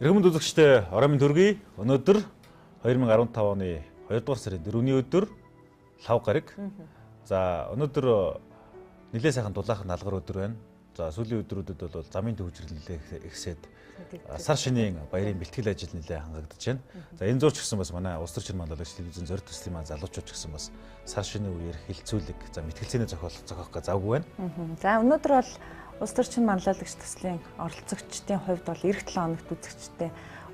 Иргэн үзэгчдээ орой минь төргий. Өнөөдөр 2015 оны 2 дугаар сарын 4-ний өдөр лав гараг. За өнөөдөр нэлээд сайхан дулаахан налгар өдөр байна. За сүүлийн өдрүүдэд бол замын төвчрөл нэлээд ихсээд сар шинийн баярын бэлтгэл ажил нэлээд хангагдаж байна. За энэ зурч гэсэн бас манай улс төрчин манлайлагч телевизэн зорилт төслийн маань залуучууд гэсэн бас сар шинийн үеэр хилцүүлэг за мэтгэлцээний зохиох гэж завгүй байна. За өнөөдөр бол улс төрчин манлайлагч төслийн оролцогчдын хувьд бол эх 7 хоногт үзэгчтэй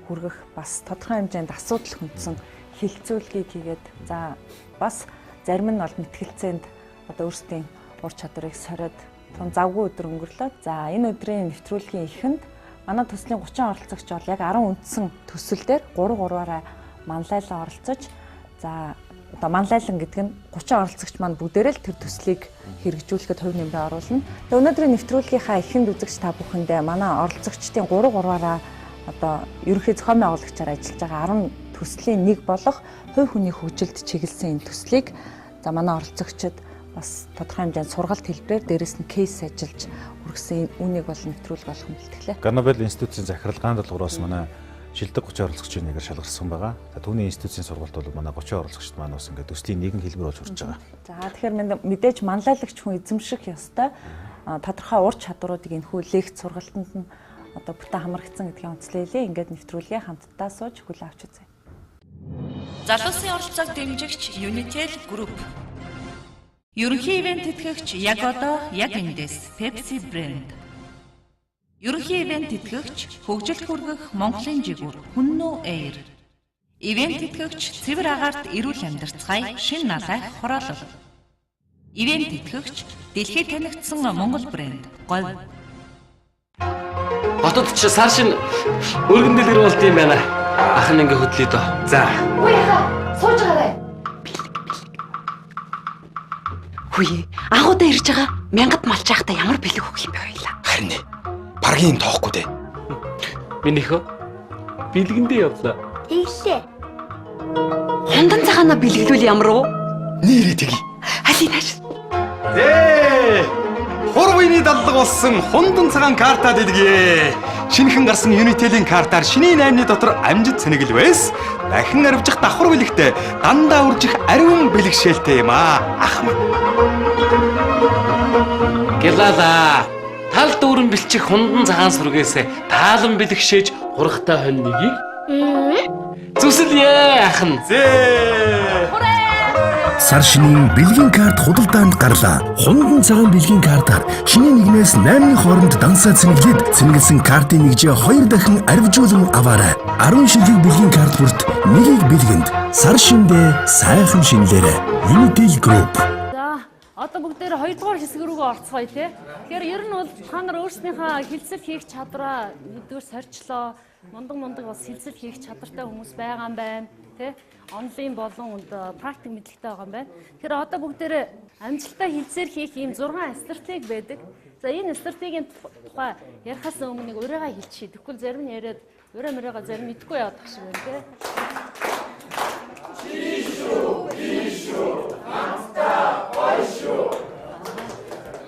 хүргэх бас тодорхой хэмжээнд асуудал хүндсэн хилцүүлгийг хийгээд за бас зарим нь бол мэтгэлцээнд одоо өөрсдийн ур чадварыг сориод тун завгүй өдөр өнгөрлөө. За энэ өдрийн нэвтрүүлгийн эхэнд манай төслийн 30 оролцогч бол яг 10 үндсэн төсөл дээр 3-3-аараа манлайлан оролцож за одоо манлайлан гэдэг нь 30 оролцогч маань бүгдээрээ л тэр төслийг хэрэгжүүлэхэд хувь нэмрээ оруулна. Тэгээ өнөөдрийн нэвтрүүлгийнхаа эхэнд үзэгч та бүхэндээ манай оролцогчдын 3-3-аараа одоо ерөнхий зохион байгуулагчаар ажиллаж байгаа 10 төслийн нэг болох хувь хүний хөгжилд чиглэсэн энэ төслийг за манай оролцогчид бас тодорхой хэмжээнд сургалт хэлбэрээр дээрэс нь кейс ажиллаж үргэсэн үүнийг бол нэвтрүүлэг болох юм хэлтгэлээ. Гарнабел институтын захиралгаан даалгавраас манай шилдэг 30 оролцогчийн нэгээр шалгарсан байгаа. За түүний институтын сургалт бол манай 30 оролцогчд маань бас ингээд төслийн нэгэн хэлбэр болж хүрч байгаа. За тэгэхээр мэдээж манлайлагч хүн эзэмших ёстой тодорхой ур чадваруудыг энэхүү лекц сургалтанд нь одоо бүтэн хамрагдсан гэдгийг онцлойлээ. Ингээд нэвтрүүлгээ хамтдаа сууж хүлээн авч үзье. Залуусын оролцоог дэмжигч Unitel Group. Ерөнхий ивент тэтгэгч яг одоо яг эндээс Pepsi брэнд. Ерөнхий ивент тэтгэгч хөгжилд хүргэх Монголын жигүүр Хүннүү Air. Ивент тэтгэгч цэвэр агаарт эрүүл амьдарцгаая шин налайх хороолол. Ивент тэтгэгч дэлхийд танигдсан Монгол брэнд Говь. Хотод ч сар шин өргөн дэлгэр болд юм байна. Ах нь ингээ хөдлөе дөө. За. Үгүй яха, сууж гараа. Хүй, агуудаа ирж байгаа. Мянгад малчаахта ямар бэлэг өгөх юм бэ хоёлаа. Харин баргийн тоохгүй дээ. Минийхөө бэлгэндээ явлаа. Тэглээ. Хундан цагаана бэлгэлвэл ямар уу? Нэрээ тгий. Алинаш. Дээ! Хурвины даллага болсон хундан цагаан карта дэлгье. Шинэхэн гарсан Unitel-ийн картаар шинийн 8-ны дотор амжид сэнэгэлвэс дахин арвжих давхар бэлэгтэй дандаа үржих ариун бэлэгшээлтэй юм аа. Ах минь. Гэлала. Тал дүүрэн бэлчих хундан цагаан сүргээс таалан бэлэгшээж хургтай хонь нэгийг зүсэлье ах нь. Зээ. Сар шинийн бэлгийн карт худалдаанд гарлаа. Хундан цагаан бэлгийн картаар шинийн 1-ээс 8-ны хооронд дансаа цэнгэлээд цэнгэлсэн картын нэгжээ 2 дахин арвижуулан аваарай. 10 шилдэг бэлгийн карт бүрт нэгийг бэлгэнд. Сар шиндээ сайхан шинлээрэ. Unitel Group. За одоо бүгдээр 2 дугаар хэсэг рүүгээ орцгоё тий. Тэгэхээр ер нь бол та нар өөрснийхөө хилцэл хийх чадвараа нэгдүгээр сорьчлоо. Мундаг бас хилцэл хийх чадвартай хүмүүс байгаа юм байна тий. Онлайн болон практик мэдлэгтэй байгаа юм байна. Тэгэхээр одоо бүгдээрээ амжилттай хилцээр хийх ийм 6 стратеги байдаг. За энэ стратегийн тухай ярихаас өмнө нэг урайгаа хэлчихье. Тэгвэл зарим нь яриад урай мөрөөгөө зарим мэдэхгүй яваад тах шиг байна тий.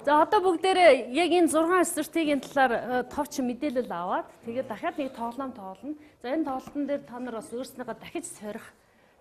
За одоо бүгдээрээ яг энэ 6 стратегийн талаар товч мэдээлэл аваад тэгээд дахиад нэг тоглоом тоглоно. За энэ тоглолтын дээр та нар бас өөрснийгөө дахиж сорих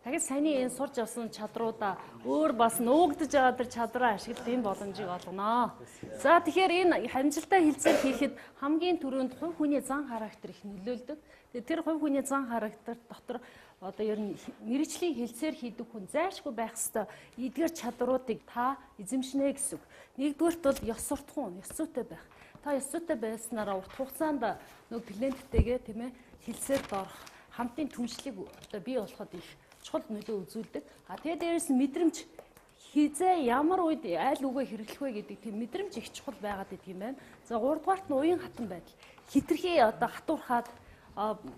дахиж саяны энэ сурж авсан чадруудаа өөр бас нуугдж байгаа тэр чадраа ашиглах энэ боломжийг олгоно. За тэгэхээр энэ амжилттай хилцээр хийхэд хамгийн түрүүнд хувь хүний зан характер их нөлөөлдөг. Тэгээд тэр хувь хүний зан характер дотор одоо ер нь мэргэжлийн хилцээр хийдэг хүн зайлшгүй байх ёстой эдгээр чадруудыг та эзэмшнэ гэсэн үг. Нэгдүгээрт бол ёс суртахуун, ёс зүйтэй байх. Та ёс зүйтэй байснараа урт хугацаанд нөгөө клиенттэйгээ тийм ээ хилцээд орох хамтын түншлийг одоо бий болоход их чухал нөлөө үзүүлдэг. Тэгээд дээрээс нь мэдрэмж хизээ ямар үед аль үгээ хэрэглэх вэ гэдэг тийм мэдрэмж их чухал байгаад идэг юм байна. За 3 дугаарт нь уян хатан байдал. Хитрхи одоо хатуурхаад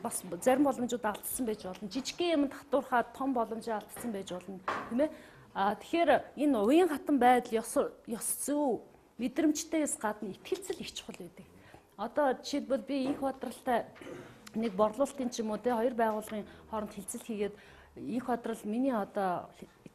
бас зарим боломжууд алдсан байж болно. Жижигхэн юмд хатуурхаад том боломжоо алдсан байж болно. Тийм ээ. Тэгэхээр энэ уян хатан байдал ёс зүй мэдрэмжтэйгээс гадна итгэлцэл их чухал байдаг. Одоо жишээлбэл би их бодралтай нэг борлуулалтын ч юм уу те 2 байгууллагын хооронд хилцэл хийгээд их бодрол миний одоо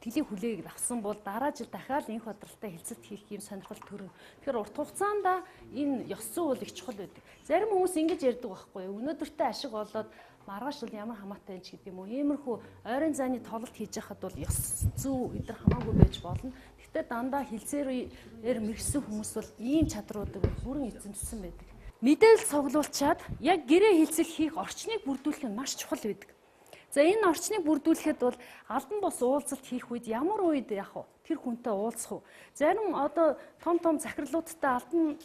сэтгэлийн хүлээг авсан бол дараа жил дахиад инх бодролтой хэлцэт хийх юм сонирхол төрөв. Тэгэхээр урт хугацаанд энэ ёс зүй бол их чухал байдаг. Зарим хүмүүс ингэж ярьдаг байхгүй юу? Өнөөдөртөө ашиг болоод маргааш бол ямар хамаатай ч гэдэг юм уу. Иймэрхүү ойрын зайны тоглолт хийж байхад бол ёс зүй эдгээр хамаагүй байж болно. Гэхдээ дандаа хэлцээрээр мэргэсэн хүмүүс бол ийм чадруудыг бүрэн эзэмшсэн байдаг. Мэдээлэл цуглуулчаад яг гэрээ хэлцэл хийх орчныг бүрдүүлэх нь маш чухал байдаг. За энэ орчныг бүрдүүлэхэд бол албан бус уулзалт хийх үед ямар үед яг тэр хүнтэй уулзах уу? Зарим одоо том захирлуудтай албан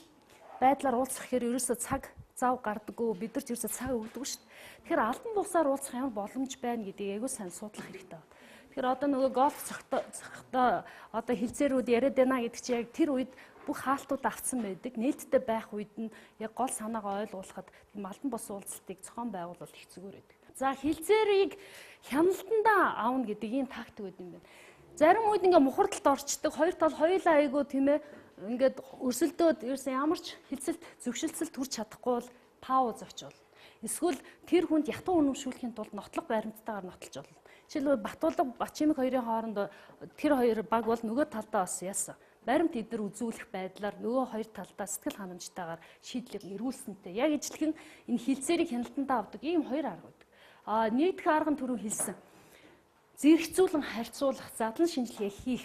байдлаар уулзах хэрэг ерөөсөө цаг зав гардаггүй, бид нар ч ерөөсөө цаг өгдөг шүү дээ. Тэгэхээр албан бусаар уулзах ямар боломж байна гэдгийг айгүй сайн судлах хэрэгтэй байна. Тэгэхээр одоо нөгөө голф цогтой одоо хэлцээрүүд яриад байна гэдэг чинь яг тэр үед бүх хаалтууд авцсан байдаг. Нээлттэй байх үед нь яг гол санаагаа ойлгуулахад тийм албан бус уулзалтыг зохион байгуулалт их зүгээр байдаг. За хэлцээрийг хяналтандаа аавна гэдэг ийм тактик байд юм байна. Зарим үед ингээ мухардалд орчдөг, хоёр тал хоёулаа айгуу тийм ээ ингээд өрсөлдөөд ерөөсөн ямар ч хэлцэлт зөвшөлтсөл төрж чадахгүй бол пауз очвол. Эсвэл тэр хүнд ятан үнэмшүүлэхийн тулд нотлох баримттайгаар нотолж болно. Жишээлбэл Батулга, Бачимэг хоёрын хооронд тэр хоёр баг бол нөгөө талдаа бас яасан. Баримт эдэр үзүүлэх байдлаар нөгөө хоёр талдаа сэтгэл ханамжтайгаар шийдлийг эрүүлсэнтэй. Яг ижилхэн энэ хэлцээрийг хяналтандаа авдаг ийм хоёр арга байдаг. Нэгдүгээр арга нь түрүү хэлсэн. Зэрэгцүүлэн харьцуулах, задлан шинжилгээ хийх,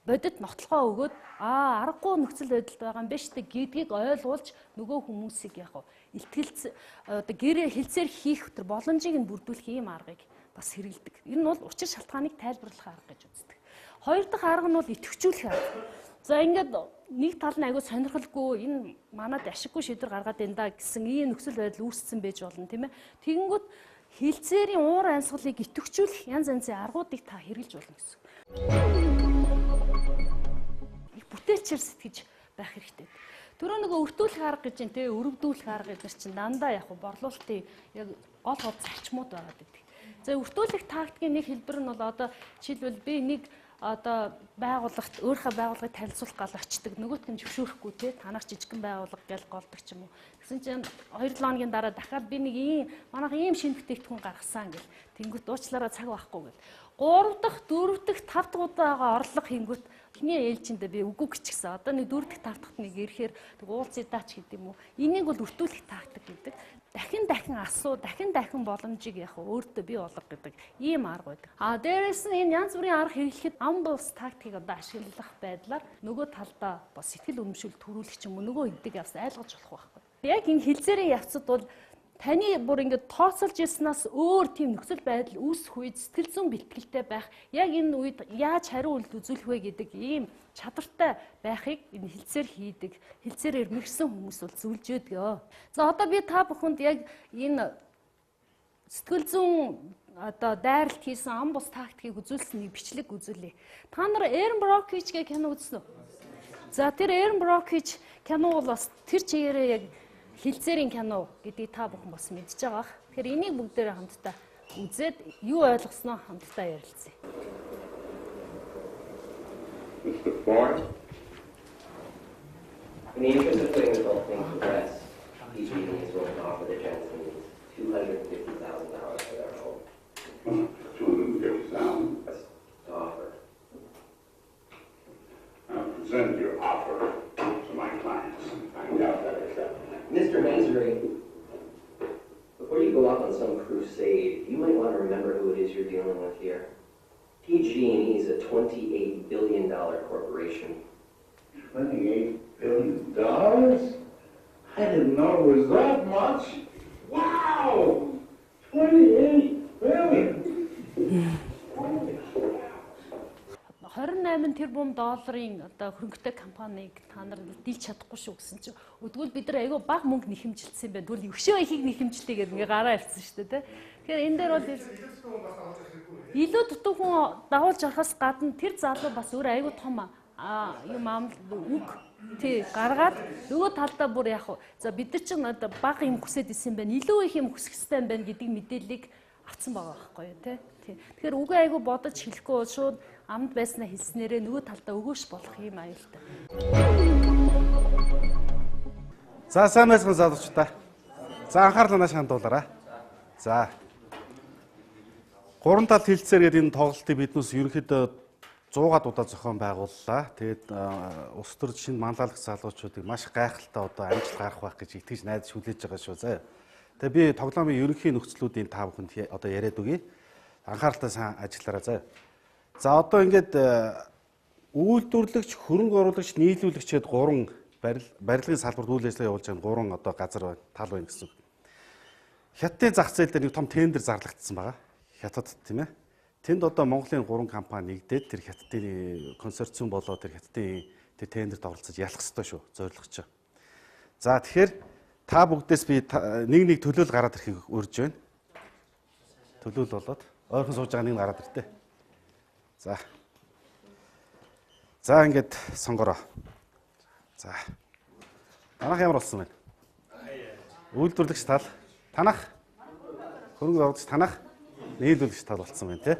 бодит нотлохоо өгөөд аргагүй нөхцөл байдалд байгаа юм биш үү гэдгийг ойлгуулж нөгөө хүмүүсийг яг илтгэлц одоо гэрээ хэлцээр хийх тэр боломжийг нь бүрдүүлэх ийм аргыг бас хэрэгэлдэг. Энэ нь бол учир шалтгааныг тайлбарлах арга гэж үздэг. Хоёр дахь арга нь бол идэвхжүүлэх арга. За ингээд нэг тал нь айгүй сонирхолгүй энэ манад ашиггүй шийдвэр гаргаад байна да гэсэн ийм нөхцөл байдал үүссэн байж болно тийм ээ. Тэгэнгүүт хэлцээрийн уур амьсгалыг идэвхжүүлэх янз янзын аргуудыг та хэрэгжилж болно гэсэн. Бүтээлчээр сэтгэж байх хэрэгтэй. Түрүү нөгөө өртүүлэх арга гэж энэ өрөвдүүлэх арга гэдэг чинь дандаа яг борлуулалтын яг гол зарчмууд байгаа гэдэг. За өртүүлэх тактикийн нэг хэлбэр нь бол одоо жишээлбэл би нэг одоо байгууллагт өөрийнхөө байгууллагыг танилцуулах гал очдөг. Нөгөөт нь зөвшөөрөхгүй те танах жижигхэн байгууллага гэж голдог ч юм уу. Тэгсэн чинь 2-7 хоногийн дараа дахиад би нэг ийм манайх ийм шинэ бүтээгдэхүүн гаргасан гэл. Тэнгүүт уучлаараа цаг байхгүй гэл. 3 дахь, 4 дахь, 5 дахь удаага орлого хийнгүүт эхний ээлжиндээ би үгүй гिचгсэн. Одоо нэг 4 дахь, 5 дахьт нэг ирэхээр уулзъя даач гэдэг юм уу. Энийг бол өртүүлэх тактик гэдэг. Дахин асуу, дахин боломжийг яг өөртөө бий болгох гэдэг ийм арга байдаг. Дээрээс нь энэ янз бүрийн арга хэрэглэхэд ам бус тактикийг одоо ашиглах байдлаар нөгөө талдаа бас сэтгэл үнэмшил төрүүлэх ч юм уу нөгөө хэдийг явс айлгаж болох байхгүй. Яг энэ хэлцээрийн явцад бол таны бүр ингээд тооцоолж ирснаас өөр тийм нөхцөл байдал үүсэх үед сэтгэл зүйн бэлтгэлтэй байх, яг энэ үед яаж хариу үйлдэл үзүүлэх вэ гэдэг ийм чадвартай байхыг энэ хэлцээр хийдэг, хэлцээрээр мэрсэн хүмүүс бол зөвлөж өгдөө. За одоо би та бүхэнд яг энэ сэтгэл зүйн одоо дайралт хийсэн ам бус тактикийг үзүүлсэн нэг бичлэг үзүүлье. Та нар Эрен Броквич гэх кино үзсэн үү? За тэр Эрен Броквич кино бол бас тэр чигээрээ яг хэлцээрийн кино гэдгийг та бүхэн бас мэдж байгаа. Тэгэхээр энийг бүгдээрээ хамтдаа үзээд юу ойлгосноо хамтдаа ярилцъя. Mr. Ford, in the interest of putting this whole thing to rest, PG&E is willing to offer the Jensens $250,000 for their home. $250,000? That's the offer. Present your offer to my clients and find out that accept. Mr. Mansouri, before you go off on some crusade, you might want to remember who it is you're dealing with here. PG&E is a $28 billion corporation. $28 billion? I didn't know it was that much. Wow! $28 billion! 28 тэрбум долларын одоо хөрөнгөтэй компанийг та нар дийлж чадахгүй шүү гэсэн чинь өдгөл бид нар айгүй бага мөнгө нэхэмжилсэн байх. Тэгвэл өвшөө ихийг нэхэмжилтээ гэдэг ингээ гараа ирсэн шүү дээ. Тэгэхээр энэ дээр бол илүү дутуу хүн дагуулж авахаас гадна тэр залуу бас өөр айгүй том юм үг тий гаргаад нөгөө талдаа бүр яг за бид нар чинь одоо бага юм хүсэж исэн байх. Илүү их юм хүсэх хэрэгтэй байна гэдэг мэдээллийг авсан байгаа байхгүй юу тий. Тэгэхээр үгүй айгүй бодож хэлэхгүй шууд амд байснаа хэлснээрээ нөгөө талдаа өгөөш болох юм аюултай. За сайн байцгаана залуучдаа. За анхаарлаа нааш хандуулаарай. За. Гурван тал хэлцээр гэдэг энэ тоглолтыг биднээс ерөнхийдөө 100-аад удаа зохион байгууллаа. Тэгээд улс төр шинэ манлайлагч залуучуудыг маш гайхалтай одоо амжилт гарах байх гэж итгэж найдаж хүлээж байгаа шүү заяа. Тэгээд би тоглоомын ерөнхий нөхцлүүдийн та бүхэнд одоо яриад өгье. Анхааралтай сайн ажиллаарай заяа. За одоо ингээд үйлдвэрлэгч, хөрөнгө оруулагч, нийлүүлэгч гээд 3 барилгын салбарт үйл ажиллагаа явуулж байгаа 3 одоо газар байна, тал байна гэсэн. Хятадын зах зээл дээр нэг том тендер зарлагдсан байгаа. Хятадд тийм ээ. Тэнд одоо Монголын 3 компани нэгдээд тэр хятадын консорциум болоод тэр хятадын тэр тендерт оролцож ялах ёстой шүү, зорилгоч. За тэгэхээр та бүгдээс би нэг төлөөл гараад ирэхийг урьж байна. Төлөөл болоод ойрхон сууж байгаа нэг гараад иртээ. За. За ингээд сонгороо. За. Танах ямар болсон бэ? Үйлдвэрлэгч тал, танах хөрөнгө оруулагч танах нийлүүлэгч тал болсон байна тий.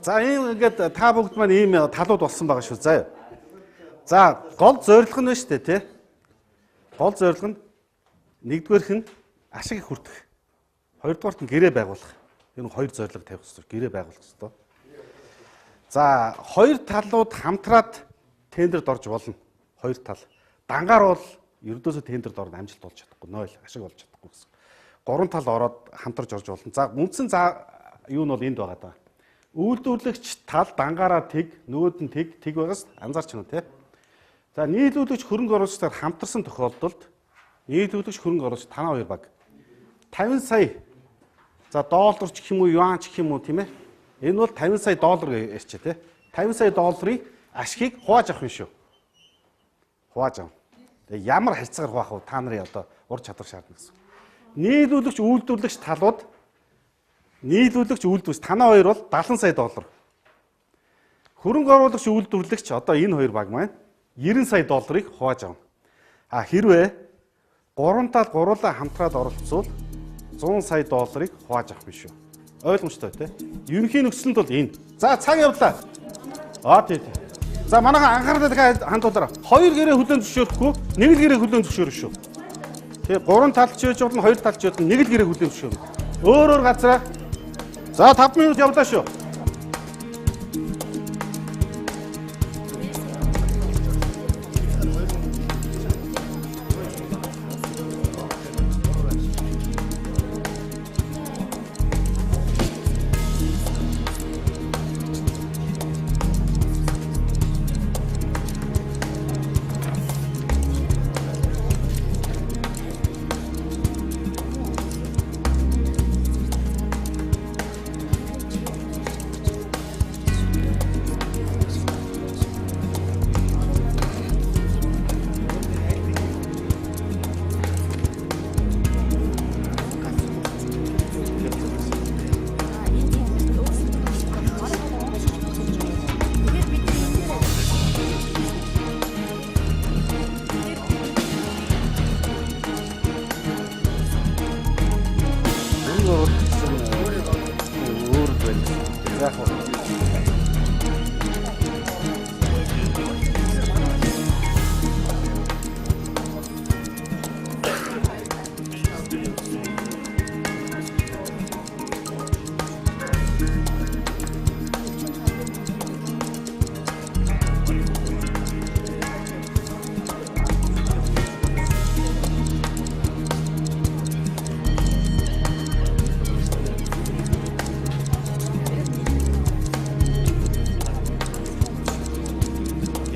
За ийм ингээд та бүгд маань ийм талууд болсон байгаа шүү заяа. За гол зорилго нь шүү дээ тий. Гол зорилго нь нэгдүгээрх нь ашиг их хүртэх. Хоёрдугаарт нь гэрээ байгуулах. Энэ 2 зорилго тавих хэрэгтэй. Гэрээ байгуулах хэрэгтэй. За хоёр талууд хамтраад тендерд орж болно. Хоёр тал. Дангаар бол ердөөсөө тендерд орно амжилт болж чадахгүй, 0 ашиг болж чадахгүй гэсэн. 3 тал ороод хамтарч орж болно. За үндсэн юу нь бол энд байгаа даа. Үйлдвэрлэгч тал дангаараа тэг, нөгөөд нь тэг байгаас анзаарч байна тий. За нийлүүлэгч хөрөнгө оруулагчдаар хамтарсан тохиолдолд нийлүүлэгч хөрөнгө оруулагч танаа хоёр баг 50 сая за доллар ч гэх юм уу, юан ч гэх юм уу тийм ээ. Энэ бол 50 сая доллар гэж ярьчих тий. 50 сая долларын ашгийг хувааж авах юм шүү. Хувааж авах. Тэгээ ямар харьцаагаар хуваах вэ? Та нарын одоо ур чадвар шаардна гэсэн. Нийлүүлэгч үйлдвэрлэгч талууд нийлүүлэгч үйлдвэрлэгч танаа хоёр бол 70 сая доллар. Хөрөнгө оруулагч үйлдвэрлэгч одоо энэ хоёр баг маань 90 сая долларыг хувааж авна. А хэрвээ 3 тал гурлаа хамтраад оролцвол 100 сая долларыг хувааж авах юм шүү. Ойлгомжтой тий. Ерөнхий нөхцөлд бол энэ. За цаг явлаа. Тий. За манайхан анхаарлаа хандуулаарай. 2 гэрээ хүлээн зөвшөөрөхгүй, 1 гэрээ хүлээн зөвшөөрөх шүү. Тэгээ 3 талч байж болно, 2 талч байж болно, 1 гэрээ хүлээн зөвшөөрнө. Өөр газараа. За 5 минут явлаа шүү.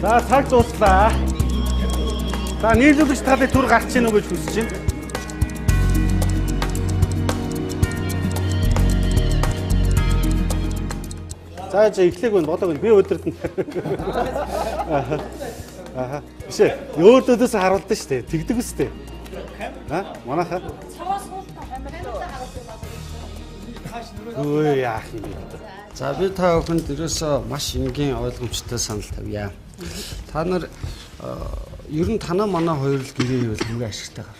За цаг дуслаа. За нийлүүлэгч талын төр гарч ийн үү гэж хүсэж байна. За эхлэх байна болоог би өдөртөн. Аха. Биш ээ. Өөртөөдөөс харуулдаг шүү дээ. Тэгдэг үстэй. Манайхаа. Өө яах юм бэ? За би та бүхэнд ерөөсөө маш энгийн ойлгомжтой санал тавья. Та нар ер нь танаа манаа хоёр л гэрээ хийвэл хамгийн ашигтай гар.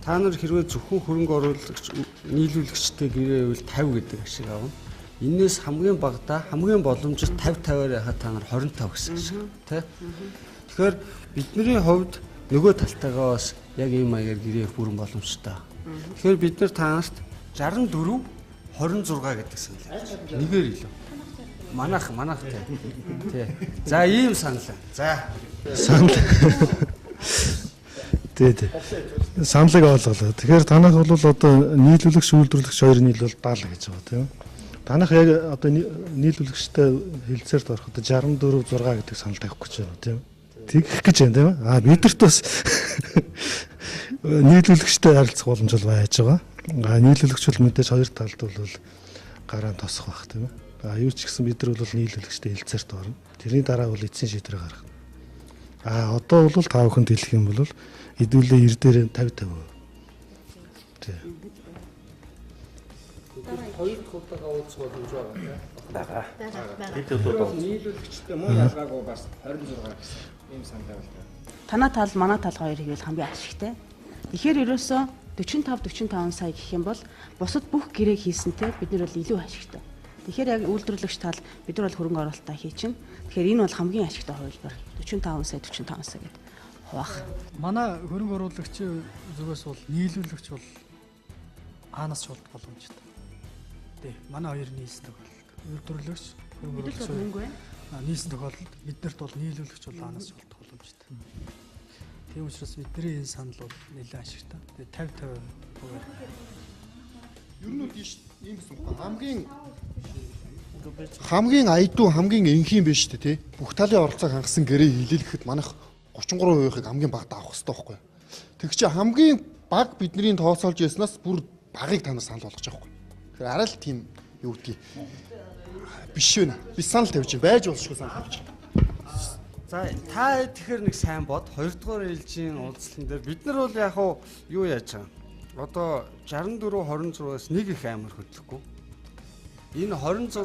Та нар хэрвээ зөвхөн хөрөнгө оруулагч нийлүүлэгчтэй гэрээ хийвэл 50 гэдэг ашиг авна. Энээс хамгийн багадаа хамгийн боломжит 50-50-аар яхад та нар 25 гэсэн ашиг тий. Тэгэхээр бидний хувьд нөгөө талтайгаа бас яг ийм маягаар гэрээ бүрэн боломжтой. Тэгэхээр бид нар та нарт 64 26 гэдэг санал. Нэгээр илүү. Манайх тий. За ийм санал. За. Санал. Тий. Саналыг ойлголоо. Тэгэхээр танах бол одоо нийлүүлэгч үйлдвэрлэгч хоёр нийлвэл 70 гэж байгаа тийм. Танах яг одоо нийлүүлэгчтэй хилцээрт орох одоо 64 6 гэдэг санал тавих гэж байна тийм. Тэгэх гэж байна тийм. Бидэрт бас нийлүүлэгчтэй харилцах боломж бол байж байгаа. Нийлүүлэгч бол мэдээж хоёр талд бол гараа тосох байх тийм ээ. Юу ч гэсэн бид нар бол нийлүүлэгчтэй хилцээрт орно. Тэрний дараа бол эцсийн шийдвэр гаргах. Одоо бол та бүхэнд хэлэх юм бол хэдүүлээ 90 дээр 50-50. Тий. Хоёр хувьтайгаа уулзах боломж байгаа. Нийлүүлэгчтэй муу ялгаагүй бас 26 гэсэн ийм санал байна. Танай тал манай тал хоёрыг бол хамгийн ашигтай. Тэгэхээр ерөөсөө 45 сая гэх юм бол бусад бүх гэрээг хийсэнтэй бид нар бол илүү ашигтай. Тэгэхээр яг үйлдвэрлэгч тал бид нар бол хөрөнгө оруулалтаа хийчин. Тэгэхээр энэ бол хамгийн ашигтай хувилбар. 45 сая гэдэг хуваах. Манай хөрөнгө оруулагчийн зүгээс бол нийлүүлэгч бол аанаас шулт боломжтой. Тий. Манай хоёр нийлсэн тохиолдолд үйлдвэрлэгч хөрөнгө оруулагч нийлсэн тохиолдолд биднэрт бол нийлүүлэгч бол аанаас шулт боломжтой. Тийм учраас бидний энэ санал бол нэлээд ашигтай. Тэгээ 50-50 хуваар. Ер нь бол ийм гэсэн үг хамгийн айдуу хамгийн энхийн биш үү те. Бүх талын оролцоог хангасан гэрээ хилэлэхэд манайх 33%-ыг хамгийн багад авах хэрэгтэй байхгүй. Тэг чи хамгийн баг бидний тооцоолж яснаас бүр багыг та нар санал болгож байгаа байхгүй. Тэгэхээр арай л тийм юу гэдгийг биш вэ. Би санал тавьж байж болшгүй санал тавьж. За та тэгэхээр нэг сайн бод 2 дугаар ээлжийн уулзлан дээр бид нар бол яг юу яаж байгаа. Одоо 64 26-аас нэг их амар хөдлөхгүй. Энэ 26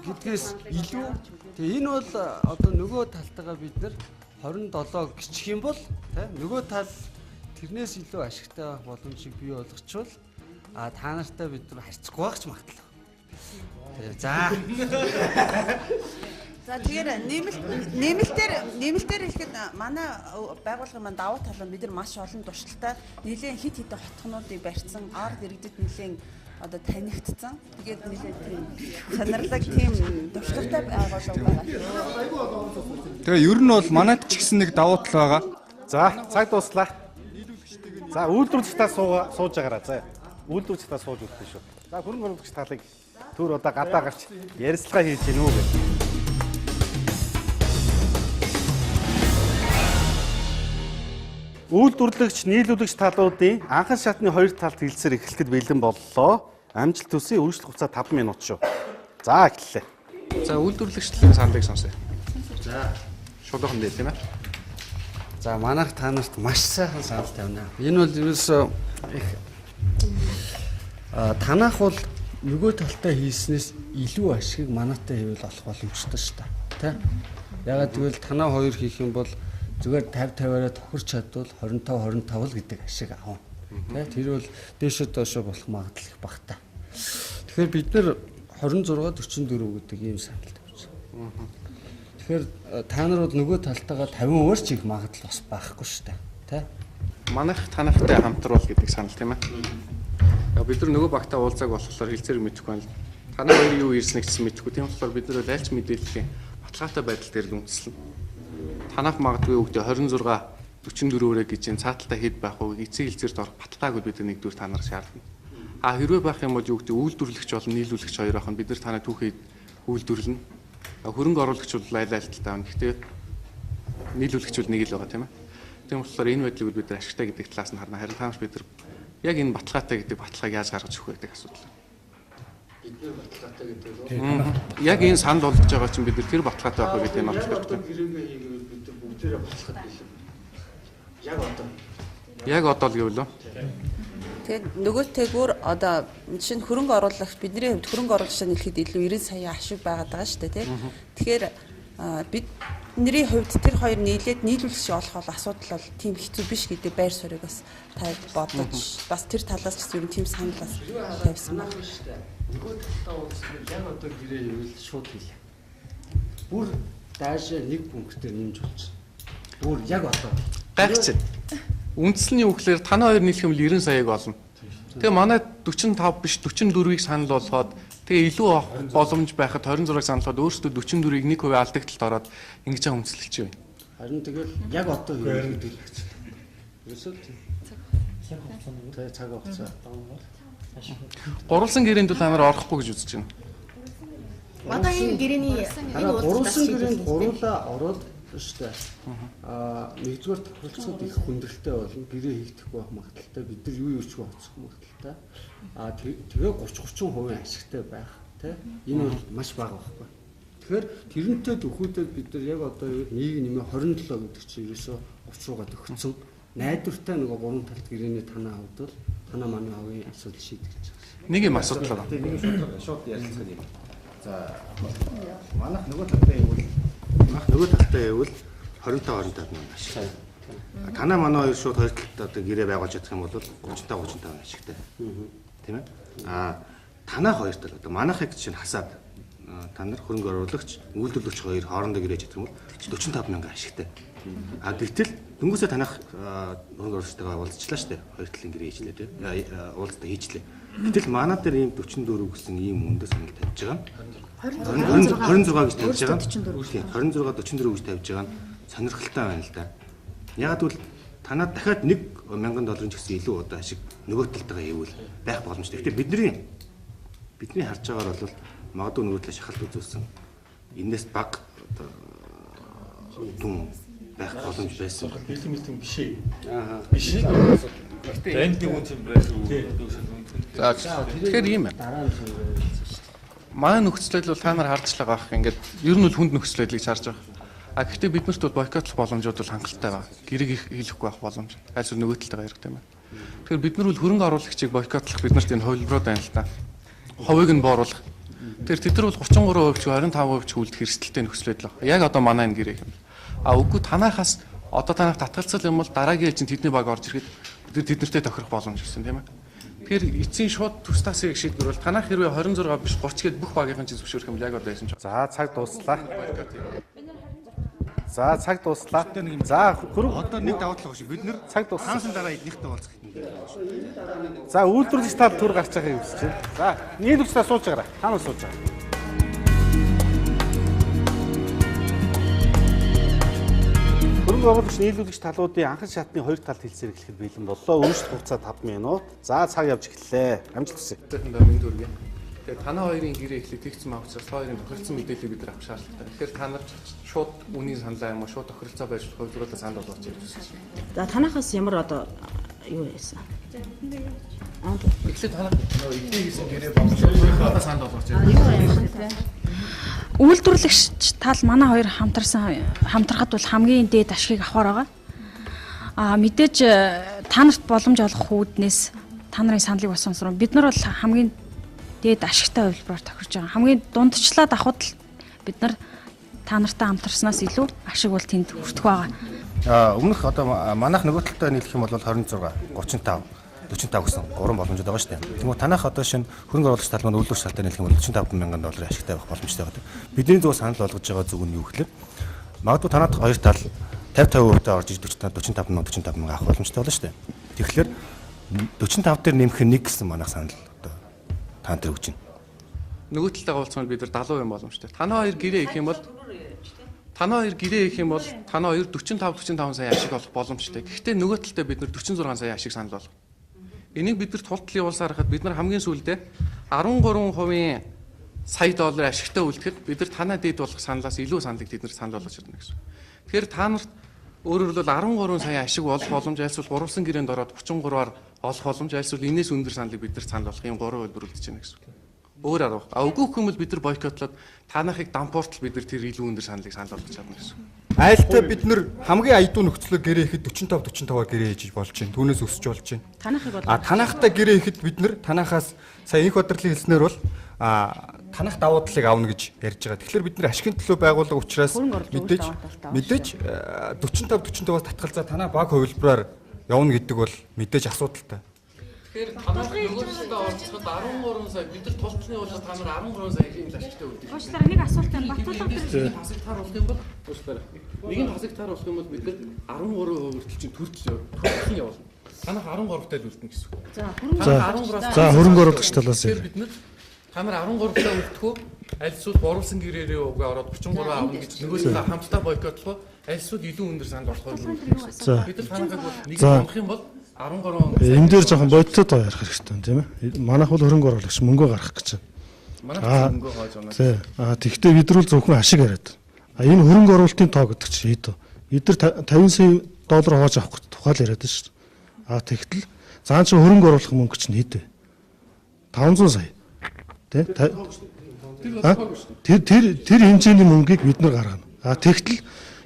гэдгээс илүү тэгээ энэ бол одоо нөгөө талтайгаа бид нар 27 гिचх юм бол тий нөгөө тал тэрнээс илүү ашигтай байх боломжийг бий болгочвол та нартай бид нар харьцахгүй байх ч магадгүй. Тэгээ за За тэгэхээр нэмэлтээр хэлэхэд манай байгууллагын маань давуу тал нь бид нар маш олон туршилтаа нэлээд хит хитэ хотхнуудыг барьсан, ард иргэдэд нэлээд одоо танигдсан. Тэгээд нэлээд тийм сонирлог тийм туршлагатай байгууллага байгаа. Тэгээ ер нь бол манайд ч гэсэн нэг давуу тал байгаа. За цаг дуслаа. За үйлдвэрлэгчдээ сууж байгаараа. За үйлдвэрлэгчдээ сууж үлдэн шүү. За хөрөнгө оруулагч талыг төр одоо гадаа гарч ярилцлага хийж гинүү гэх. Үйлдвэрлэгч, нийлүүлэгч талуудын анхан шатны хоёр талд хилцээр эхлэхэд бэлэн боллоо. Амжилт төсөө үргэлжлэх хугацаа 5 минут шүү. За эхэллээ. За үйлдвэрлэгчдийн саналыг сонсъё. За шулуухан дээр тийм ээ. За манайх та нарт маш сайхан санал тавина. Энэ бол ерөөсөө их танах бол нөгөө талтай хийснээс илүү ашиг манайтай хийвэл олох боломжтой шүү дээ. Тэ? Ягаад гэвэл танаа хоёр хийх юм бол зүгээр 50-50-аараа тохирч чадвал 25-25 л гэдэг ашиг авах. Тэ? Тэр бол дээшээ доошоо болох магадлал их багтаа. Тэгэхээр бид нар 26-44 гэдэг ийм санал тавьж байгаа. Тэгэхээр та нар бол нөгөө талтайгаа 50% ч их магадлал бас байхгүй шүү дээ. Тэ? Манайх танахтай хамтруул гэдэг санал тийм ээ. Бид нар нөгөө багтаа уулзааг болохоор хилцээр мэдэхгүй байна. Танай хоёр юу ирснийг ч мэдэхгүй. Тийм болохоор бид нар аль ч мэдээллийн баталгаатай байдал дээр л үндэслэн. Танах магадгүй үгдээ 26-44-өөр гэж энэ цааталтаа хэд байх вэ? Эцэг хилцээрд орох баталгааг бид нар нэгдүгээр та нараас шаардна. Хэрвээ байх юм бол юу гэдэг үйлдвэрлэгч болон нийлүүлэгч хоёр ахын бид нар танай түүхийг үйлдвэрлэнэ. Хөрөнгө оруулагч бол айл айлталтай байна. Гэхдээ нийлүүлэгч бол нэг л байгаа тийм ээ. Тийм болохоор энэ байдлыг бид нар ашигтай гэдэг талаас нь харна. Харин таамаг бид нар яг энэ баталгаатай гэдэг баталгааг яаж гаргаж өгөх вэ гэдэг асуудал. Бид нар баталгаатай гэдэг яг энэ санал болгож байгаа чинь бид нар тэр баталгаатай байх гэдэг юм байна. Гэрээгээ хийгээд бид нар бүгдээрээ баталгаад байлаа. Яг одоо л гэвэл. Тэгээд нөгөөтэйгүр одоо жишээ нь хөрөнгө оруулагч бидний хувьд хөрөнгө оруулагчаа нэлэхэд илүү 90 сая ашиг байгаад байгаа шүү дээ тий. Тэгэхээр бидний хувьд тэр хоёр нийлээд нийлүүлэгч олох бол асуудал бол тийм хэцүү биш гэдэг байр суурийг бас та бодож бас тэр талаас ч ер нь тийм санал бас тавьсан байна. Нөгөө талаа уулзсан яг одоо гэрээ ивэл шууд хийлээ. Бүр даашаа нэг пунктээр нэмж болчихсон. Бүр яг одоо гайхчих. Үндсэлний үгээр танай хоёр нийлэх юм 90 саяг олно. Тэгээ манай 45 биш 44-ийг санал болгоод Тэгээ илүү авах боломж байхад 26-ыг саналгаад өөрсдөө 44-ийг 1% алдагталд ороод ингэж байгаа үндэслэлч юм. Харин тэгэл яг одоо юу гэдэг л гэж. Ерөөсөө цаг хугацаа. Гурвалсан гэрээнд бол та нар орохгүй гэж үзэж байна. Одоо энэ гэрэний гурвалсан гэрээнд гуруулаа ороод шүү дээ. Нэгдүгээр тохиролцоод их хүндрэлтэй болно. Гэрээ хийгдэхгүй байх магадaltaй. Бид нар юу юучгүй оцох магадaltaй. Тэгээ 30-30% ашигтай байх тий. Энэ бол маш бага байхгүй. Тэгэхээр тэрнтэй дөхүүдэд бид нар яг одоо нэг нэмээ 27 гэдэг чинь ерөөсөө 30 руугаа төгссөн. Найдвартай нөгөө гурван талт гэрээний танаа хувьд бол танаа манай хувийн асуудал шийдэж байгаа. Нэг юм асуудал байна. Нэг шууд ярилцсан юм. За манайх нөгөө талтай явбал 25 мянган ашиг. Танаа манай хоёр шууд хоёр талд одоо гэрээ байгуулж чадах юм бол 35 ашигтай. Тийм ээ. Танаа хоёр тал одоо манайхыг чинь хасаад та нар хөрөнгө оруулагч, үйлдвэрлэгч хоёр хоорондоо гэрээж чадах юм бол 45 мянган ашигтай. Гэтэл дөнгөсөө танах хөрөнгө оруулагчтайгаа уулзчлаа шүү дээ. Хоёр талын гэрээ хийжлээ тийм. Уулзалтаа хийжлээ. Гэтэл манаа дээр ийм 44 гэсэн ийм өндөө санал тавьж байгаа. 26 гэж тавьж байгаа. 26 44 гэж тавьж байгаа нь сонирхолтой байна л да. Яг гэвэл танаа дахиад $1,000 ч гэсэн илүү одоо ашиг нөгөө талтайгаа хийвэл байх боломжтой. Гэхдээ бидний харж байгаагаар бол магадгүй нөгөө талаа шахалт үзүүлсэн. Энээс бага одоо дүн байх боломж байсан. Бэлтгэн биш ээ. Биш. Брендинг үн юм байсан. Тэгэхээр ийм байна. Манай нөхцөл байдал бол та нар харж байгаа бах. Ингээд ер нь бол хүнд нөхцөл байдлыг харж байгаа. Гэхдээ бид нарт бол бойкотлох боломжууд бол хангалттай байна. Гэрийг хийхгүй байх боломж. Аль зөв нөгөө талтайгаа ярих тийм байна. Тэгэхээр бид нар бол хөрөнгө оруулагчийг бойкотлох биднэрт энэ хувилбарууд байна л да. Ховыг нь бооруулах. Тэгэхээр тэд нар бол 33% ч 25% ч үлдэх эрсдэлтэй нөхцөл байдал байна. Яг одоо манай энэ гэрээ юм. Үгүй танахаас одоо танах татгалцал юм бол дараагийн ээлжинд тэдний баг орж ирэхэд бид тэднэртэй тохирох боломж гэсэн тийм ээ. Тэгэхээр эцсийн шууд тустаасыг шийдвэр бол танах хэрвээ 26 биш 30 гээд бүх багийнхан чинь зөвшөөрөх юм яг одоо байсан ч. За цаг дууслаа. За цаг дууслаа. За хөрөнгө одоо нэг давуу тал шүү. Бид нэр цаг дууссан. хаансан дараа эднийхтэй уулзах юм. За үйлдвэрлэгч тал төр гарч байгааг үзэж байна. За нийлүүлэгчдээ сууж байгаарай. Хаана сууж байгаа? Хөрөнгө оруулагч нийлүүлэгч талуудын анхан шатны хоёр талд хэлсээр эхлэхэд бэлэн боллоо. Өмчт хугацаа 5 минут. За цаг явж эхэллээ. Амжилт хүсье. Минь дүргээ. Тэгээ танаа хоёрын гэрээ эхлэх тэгсэн маа учраас хоёрын тохиролцсон мэдээллийг бид нар авах шаардлагатай. Тэгэхээр та нар шууд үнийн саналаа юм уу шууд тохиролцоо байж хувьдруулаад санал болгож ирэх гэсэн. За танахаас ямар одоо юу яасан? Эхлээд танаа эдний гэсэн гэрээ болчихлоо санал болгож ирэх. Үйлдвэрлэгч тал манай хоёр хамтрахад бол хамгийн дээд ашигыг авахар байгаа. Мэдээж та нарт боломж олох үүднээс та нарын саналыг бас сонсроо. Бид нар бол хамгийн дээд ашигтай хувилбараар тохирж байгаа. Хамгийн дундчлаад авахд л бид нар та нартай хамтарснаас илүү ашиг бол тэнд хүртэх байгаа. Өмнөх одоо манайх нөгөө талтай нийлэх юм бол 26, 35, 45 гэсэн гурван боломжууд байгаа шүү дээ. Тэгмээ танайх одоо шинэ хөрөнгө оруулагч тал маань үйлдвэрлэгч талтай нийлэх юм бол $45 мянган ашигтай байх боломжтой байдаг. Бидний зөв санал болгож байгаа зүг нь юу гэхээр магадгүй танаад хоёр тал 50-50% таа орж иж 45 мянган авах боломжтой болно шүү дээ. Тэгэхээр 45 дээр нэмэх нэг гэсэн манайх санал одоо таан дээр өгч байна. Нөгөө талтайгаа уулзмал бид нар 70% боломжтой. Танаа хоёр гэрээ их юм бол танаа хоёр 45 сая ашиг олох боломжтой. Гэхдээ нөгөө талтай бид нар 46 сая ашиг санал болгоо. Энийг бид нар тултал явуулсаар хахад бид нар хамгийн сүүлдээ 13% сая доллар ашигтай үлдэхэд бид нар танаа дээд болох саналаас илүү саналыг тэд нар санал болгож ирнэ гэсэн. Тэгэхээр та нарт өөрөөр хэлбэл 13 сая ашиг олох боломж айлсвал гурвалсан гэрээнд ороод 33-аар олох боломж айлсвал энэс өндөр саналыг бид нар санал болгох юм гурван хэлбэр үлдэж байна гэсэн. Өөр арга. Үгүй хүмүүс бид нар бойкотлоод танахыг дампууртал бид нар тэр илүү өндөр саналыг санал болгож чадна гэсэн. Айлтаа бид нэр хамгийн аяд нөхцөлөөр гэрээ ихэд 45-45-аар гэрээ хийж болж байна. Түүнээс өсөж болж байна. Танахыг бол танахтай гэрээ ихэд бид нэр танахаас сая инх бодлын хэлснээр бол танах давуу талыг авна гэж ярьж байгаа. Тэгэхээр бид нэр ашигын төлөө байгууллага учраас мэдээж 45-45-аас татгалзаа танаа баг хувилбараар явна гэдэг бол мэдээж асуудалтай. Тэгэхээр танах нөгөө талдаа орцоход 13 сая бид нар тултны болоод та нар 13 сая ийм ашигтай үлдээж. Уучлаарай нэг асуулт байна. Батлуулга дээр хасаг тааруулах юм бол уучлаарай. Нэг хасаг тааруулах юм бол бид нар 13% хүртэл чинь төрөлхөн явуулна. Танах 13 тал үлдэнэ гэсэн үг. За хөрөнгө оруулагч талаас бид нар Та нар 13 сая үлдэхгүй аль эсвэл боруулсан гэрээрээ угаа ороод 33 авна гэж нөгөө талаа хамтдаа бойкотлох аль эсвэл илүү өндөр санд болох юм. Бид нар танахаг бол нэг унах юм бол 13 энэ дээр жоохон бодтоо ярих хэрэгтэй тийм ээ. Манайх бол хөрөнгө оруулагч мөнгө гаргах гэж байна. Манайх мөнгө хааж байна. Тэгвэл бид нар зөвхөн ашиг яриад. Энэ хөрөнгө оруулалтын тоо гэдэг чинь хэд вэ? Эдгээр 50 сая доллар хувааж авах тухай л яриад байна шүү дээ. Тэгтэл цаан чи хөрөнгө оруулах мөнгө чинь хэд вэ? 500 сая. Тэр хэмжээний мөнгийг бид нар гаргана. Тэгтэл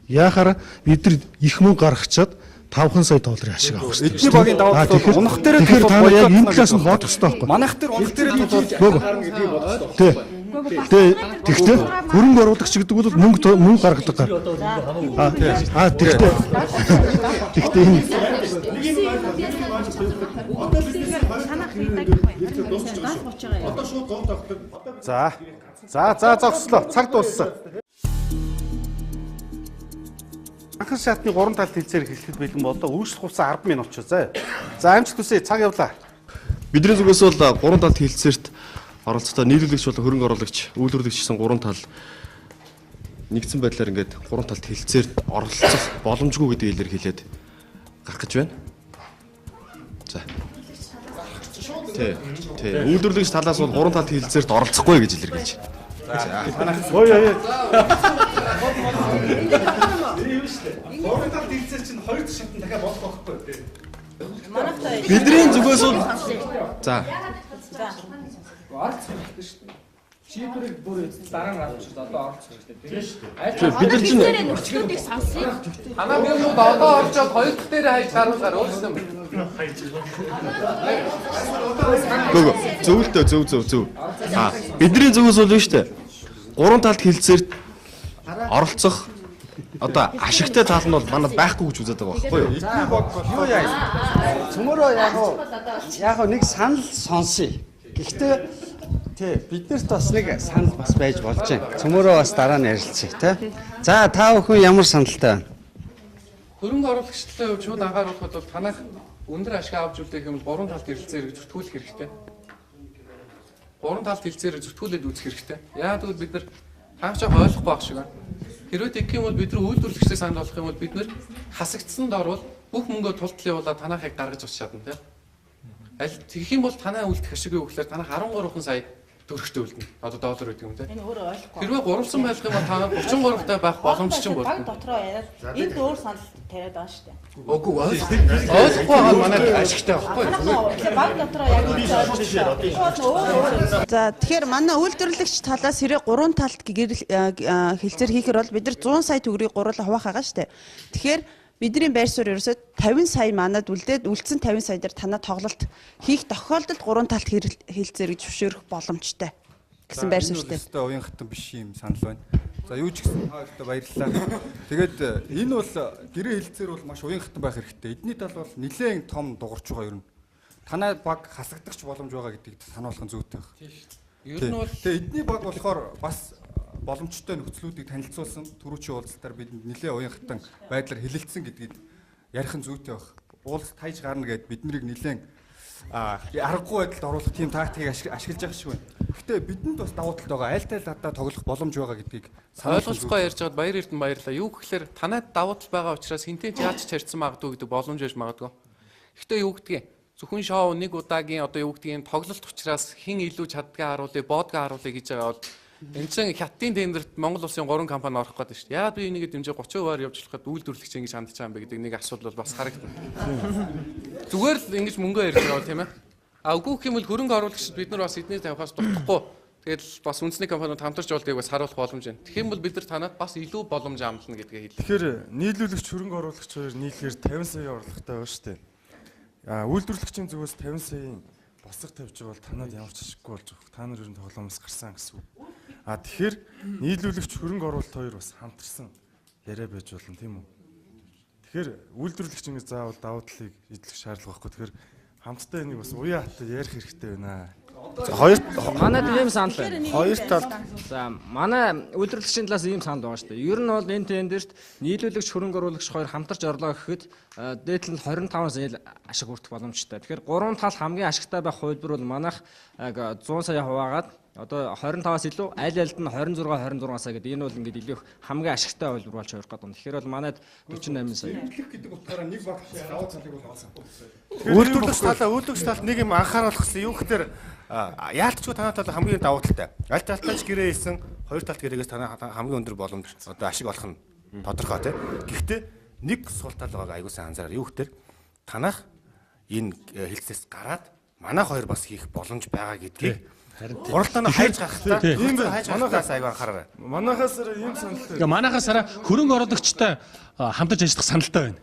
яахаар бид нар их мөнгө гаргачаад 5 сая долларын ашиг авах хэрэгтэй. Эдний багийн даваа унах дээр тэгэхээр та яг энэ талаас нь бодох хэрэгтэй байхгүй. Манайх дээр унах дээр гарна гэдгийг бодох хэрэгтэй. Тэгтээ хөрөнгө оруулагч гэдэг бол мөнгө гаргадаг гар. Тэгтээ энэ За зогслоо. Цаг дууссан. Анхан шатны 3 талт хилцээр хэлэхэд бэлэн боллоо. Үүсэх хугацаа 10 минут ч заа. За амжилт хүсье. Цаг явлаа. Бидний зүгээс бол 3 талт хилцээрт оролцохтой нийлүүлэгч болон хөрөнгө оруулагч, үйлдвэрлэгч гэсэн 3 тал нэгдсэн байдлаар ингээд 3 талт хилцээрт оролцох боломжгүй гэдгийг илэрхийлээд гарах гэж байна. За. Тий. Үйлдвэрлэгч талаас бол 3 талт хилцээрт оролцохгүй гэж илэрхийлж. За. Ой. 3 талт хилцээр чинь 2 шатнд дахиад болох байхгүй. Бидний зүгээс бол за. Оролцох хэрэгтэй шүү дээ. Шийдвэрийг бүр дараа нь авчих одоо оролцох хэрэгтэй тийм шүү. Бид нар чинь өчгүүдийг сонсъё. Танаа би одоо орчоод хоёр дахь дээр хайж харуулгаар өөрсөн байна. Гөө зөвлөлтөө зөв. Бидний зүгээс бол нь шүү дээ. 3 талт хилцээрт оролцох одоо ашигтай тал нь бол манад байхгүй гэж үздэг байгаа байхгүй юу? Юу яа. Цөмөрөө яг нэг санал сонсъё. Гэхдээ биднэрт бас нэг санал бас байж болж байна. Цөмөрөө бас дараа нь ярилцъя тий. За та бүхэн ямар саналтай байна? Хөрөнгө оруулагчтай хувьд шууд анхааруулахад бол танах өндөр ашиг авч үлдээх юм бол 3 талт хэлцээр зүтгүүлэх хэрэгтэй. 3 талт хэлцээр зүтгүүлээд үзэх хэрэгтэй. Яагаад гэвэл бид нар хаагч ойлгохгүй байх шиг байна. Хэрвээ тэгэх юм бол бид нар үйлдвэрлэгчтэй санал болгох юм бол бид нар хасагдсанд орвол бүх мөнгөө тултал явуулаад танахыг гаргаж авч чадна тийм. Аль тэгэх юм бол танаа үлдэх ашиггүй өгөхлөөр танах 13 сая төгрөгтэй үлдэнэ. Одоо доллар гэдэг юм тийм. Энэ өөрөө ойлгохгүй. Хэрвээ гурвалсан байх юм бол та 33 таа байх боломж ч юм бол. Баг дотроо яриад энд өөр санал тариад байгаа шүү дээ. Үгүй ойлгохгүй байгаа манай ашигтай байхгүй. Тэгэхээр баг дотроо яг энэ. За тэгэхээр манай үйлдвэрлэгч талаас хэрэг 3 талт хэлцээр хийхэр бол бид нар 100 сая төгрөгийг гурлаа хуваах байгаа шүү дээ. Тэгэхээр бидний байр суурь ерөөсөө 50 сая манад үлдээд үлдсэн 50 сая дээр танаа тоглолт хийх тохиолдолд 3 талт хэлцээр гэж зөвшөөрөх боломжтой гэсэн байр суурьтай. Өстой уян хатан биш юм санал байна. За юу ч гэсэн хаалтаа баярлалаа. Тэгээд энэ бол гэрээ хэлцээр бол маш уян хатан байх хэрэгтэй. Эдний тал бол нэлээд том дуурч байгаа юм. Танай баг хасагдагч боломж байгаа гэдгийг сануулах нь зүйтэй байна. Ер нь бол тэгээд эдний баг болохоор бас боломжтой нөхцлүүдийг танилцуулсан түрүүчийн уулзалтаар бид нэлээд уян хатан байдлаар хилэлцсэн гэдгийг ярих нь зүйтэй байх. Уулз тайж гарна гэд бид нарыг нэлээд аргагүй байдалд оруулах тийм тактикийг ашиглаж байгаа шиг байна. Гэхдээ бидэнд бас давуу талт байгаа. Айлтай латаа тоглох боломж байгаа гэдгийг ойлгоцгоо ярьж байгаад баяр эрдэнэ баярлалаа. Юу гэхээр танад давуу тал байгаа учраас хинтээ яаж чарцсан магадгүй гэдэг боломж байж магадгүй. Гэхдээ юу гэдгийг зөвхөн шоу нэг удаагийн одоо юу гэдгийг тоглолт учраас хин илүү чаддгаа харуулъя, боодгаа харуулъя гэж байгаа бол энэ чинь хятадын тендерт Монгол улсын 3 компани орох гэдэг шүү дээ. Яагаад би энийгээ дэмжээ 30%-аар явж болоход үйлдвэрлэгч ингэж хандж байгаа юм бэ гэдэг нэг асуудал бол бас харагдана. Зүгээр л ингэж мөнгөө ярьж байгаа тийм ээ. Үгүй гэх юм бол хөрөнгө оруулагчид бид нар бас эдний тавихаас дутахгүй. Тэгэл бас үндэсний компаниуд хамтарч болдгийг бас харуулах боломж байна. Тэгэх юм бол бид нар танад бас илүү боломж амлана гэдгээ хэлээ. Тэгэхээр нийлүүлэгч хөрөнгө оруулагч хоёр нийлэхээр 50 сая орлоготой байна шүү дээ. Үйлдвэрлэгчийн зүгээс 50 саяын босго тавьж байгаа бол танад ямар ч ашиггүй болж байгаа. Та нар ер нь тоглоомоос гарсан гэсэн үг. Тэгэхээр нийлүүлэгч хөрөнгө оруулалт хоёр бас хамтарсан яриа байж болно тийм үү? Тэгэхээр үйлдвэрлэгч ингэ заавал давуу талыг эзлэх шаардлага байхгүй. Тэгэхээр хамтдаа энийг бас уян хатад ярих хэрэгтэй байна. Манайд ийм санал байна. Хоёр талд. За манай үйлдвэрлэгчийн талаас ийм санал байгаа шүү дээ. Ер нь бол энэ тендерт нийлүүлэгч хөрөнгө оруулагч хоёр хамтарч орлоо гэхэд дээдлэн 25 сая ашиг хүртэх боломжтой. Тэгэхээр 3 тал хамгийн ашигтай байх хувилбар бол манайх 100 сая хуваагаад одоо 25-аас илүү аль альд нь 26 сая гэдэг энэ бол ингээд илүү их хамгийн ашигтай хувилбар болж хувирах гэдэг. Тэгэхээр бол манайд 48 сая. Эмнэлэх гэдэг утгаараа нэг баг даваа цалыг бол олсон. Үйлдвэрлэгч талаа нэг юм анхааруулах гэсэн юу гэхээр яалтчгүй танай талаа хамгийн давуу талтай. Аль талтайч гэрээ хийсэн, хоёр талт гэрээгээс танай хамгийн өндөр боломж одоо ашиг олох нь тодорхой тийм. Гэхдээ нэг сул тал байгааг аягүй сайн анзаараа. Юу гэхээр танах энэ хэлцээс гараад манайх хоёр бас хийх боломж байгаа гэдгийг гуралтаа хайж гарахтаа ийм манайхаас аягүй анхаараа. Манайхаас ийм саналтай. Манайхаас хөөрөнгө оруулагчтай хамтарч ажиллах саналтай байна.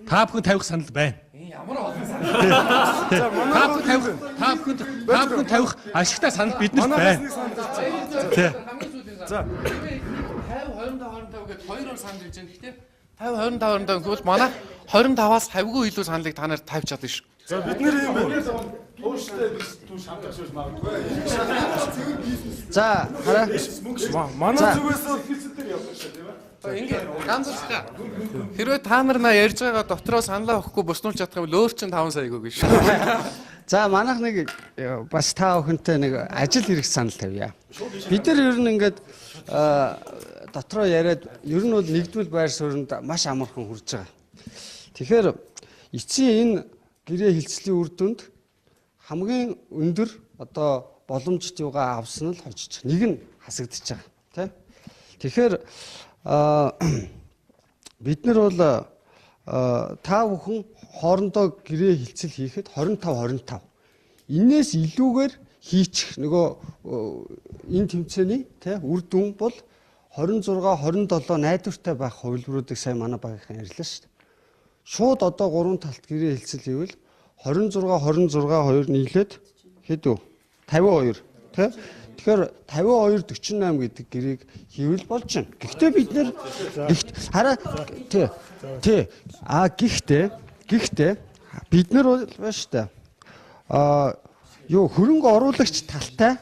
Та бүхэн тавих санал байна. Ямар олон Та бүхэн тавих ашигтай санал биднэрт байна. За 50-25 гэдэг 2 санал хийж байна. Гэхдээ 50-25 гэвэл манай 25-аас хавьгүй илүү саналыг та нарт тавьж чадна шүү. За бид нэр юм байна. Тууштай түн шамтагч магадгүй. За хараа. Манай зүгээс хэлцэлээр явах шүү тийм ээ. Ингээд ганцлаа. Хэрвээ та нар на ярьж байгаа дотроо саналаа өгөхгүй буснуулж чадах юм бол өөр чин 5 сая өгөөг шүү. За манайх нэг бас та охинтой нэг ажил хэрэг санал тавья. Бид нар ер нь ингээд дотроо яриад ер нь бол нэгдвэл байр суурьнд маш амархан хүрж байгаа. Тэгэхээр эцсийн энэ гэрээ хилцлийн үр дүнд хамгийн өндөр одоо боломжит юугаа авсан нь хожиж. Нэг нь хасагдчихж байгаа тийм. Тэгэхээр бид нар бол та бүхэн хоорондоо гэрээ хилцэл хийхэд 25-25. Инээс илүүгээр хийчих нөгөө энэ тэмцээний тийм үр дүн бол 26-27 найдвартай байх хувилбаруудыг сайн манай багийнхан ярьлаа шүү дээ. Шууд одоо 3 талт гэрээ хилцэл хийвэл 26-2 нийлээд хэд вэ? 52 тийм. Тэгэхээр 52-48 гэдэг гэрээг хийвэл болж байна. Гэхдээ бид нэр хараа гэхдээ бид нар бол байна шүү дээ. Хөрөнгө оруулагч талтай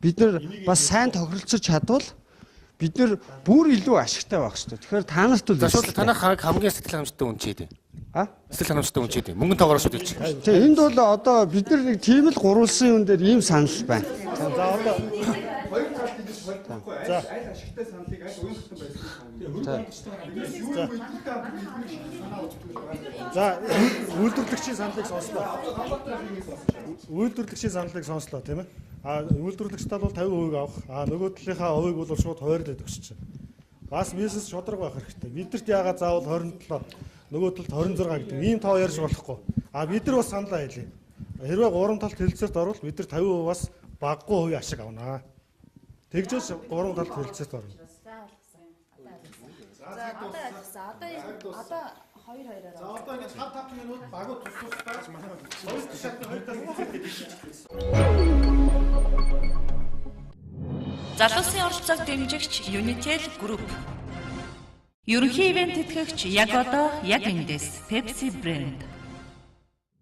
бид нар бас сайн тохиролцож чадвал бид нар бүр илүү ашигтай байх шүү дээ. Тэгэхээр та нарт бол танах хамгийн сэтгэл ханамжтай үн чийдэ. Сэтгэл ханамжтай үн чийдэ. Мөнгөнд тоогоор шүү дээ. Энд бол одоо бид нар нэг тийм л гурвалсан юм дээр ийм санал байна. За одоо хоёр талд ингэж болохгүй. Аль ашигтай саналыг аль уянхтай байсан. За үйлдвэрлэгчийн саналыг сонслоо. Үйлдвэрлэгчийн саналыг сонслоо тийм ээ. Үйлдвэрлэгч тал бол 50% авах. Нөгөө талынхаа хувийг бол шууд хойрлоод өгч чинь. Бас бизнес шудраг байх хэрэгтэй. Бидэрт яагаад заавал 27 нөгөө талд 26 гэдэг ийм тоо ярьж болохгүй. Бид нар бас саналаа хэлье. Хэрвээ 3 талд хэлцээрт орвол бид нар 50% бас баггүй хувийн ашиг авнаа. Тэгжээс 3 талд хэлцээрт орно. Одоо 2-2-аар. За одоо ингэ 5 минут багуу тусдаж манай хоёр тушаалтын хоёр талд Залуусын оролцоог дэмжигч Unitel Group. Ерөнхий ивент тэтгэгч яг одоо яг эндээс Pepsi Brand.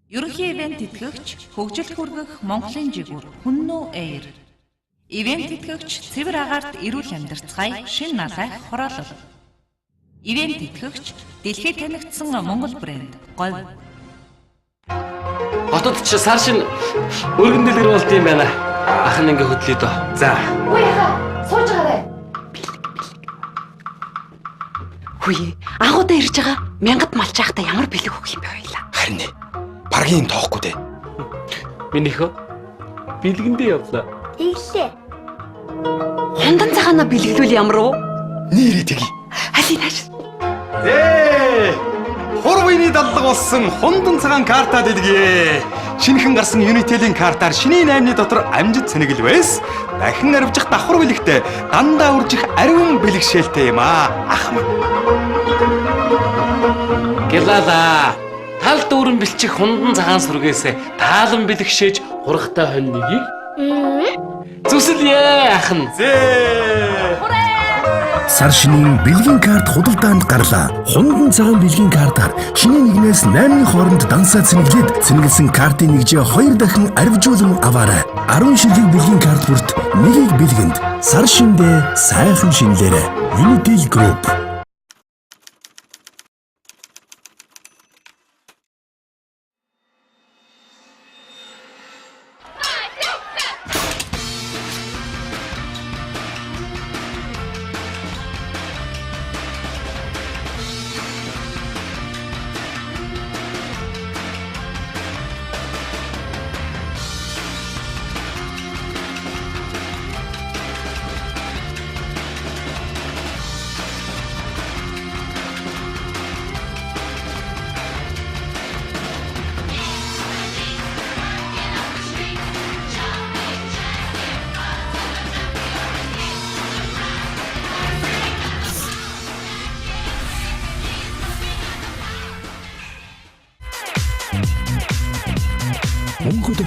Ерөнхий ивент тэтгэгч хөгжилд хүргэх Монголын жигүүр Хүннүү Air. Ивент тэтгэгч цэвэр агаарт эрүүл амьдарцгаая шин налайх хороолол. Ивент тэтгэгч дэлхийд танигдсан Монгол брэнд Говь. Хотод ч сар шин өргөн дэлгэр болд юм байна. Ах нь ингээ хөдлөе дөө. За. Үгүй яа. Сууж байгаарай. Хөөе, агуудаа ирж байгаа. Мянгад малчаахта ямар бэлэг өгөх юм бэ хоёлаа. Харин баргийн тоохгүй дээ. Минийхөө бэлгэндээ явлаа. Иглээ. Хондан цагаана бэлгэлвэл ямар уу? Нэрээ тгий. Алинаш. Хурвыны даллаг болсон хундан цагаан карта дэлгээ. Шинэхэн гарсан Unitel-ийн картаар шинийн 8-ны дотор амжид цэнэгэл байс. Дахин арвжих давхар бэлэгтэй дандаа үржих ариун бэлэгшээлтэй юм аа. Ах минь. Гэлала. Тал дүүрэн бэлчих хундан цагаан сүргээс таалан бэлэгшээж хургахтай хонь нэгийг зүсэлье ах нь. Сар шинийн бэлгийн карт худалдаанд гарлаа. Хундан цагаан бэлгийн картаар шинийн 1-ээс 8-ны хооронд дансаа цэнэглээд цэнэглэсэн картын нэгжээ 2 дахин арвижуулан аваарай. 10 шилдэг бэлгийн карт бүрт нэгийг бэлгэнд. Сар шиндээ сайхан шинлээрэй. Unitel Group.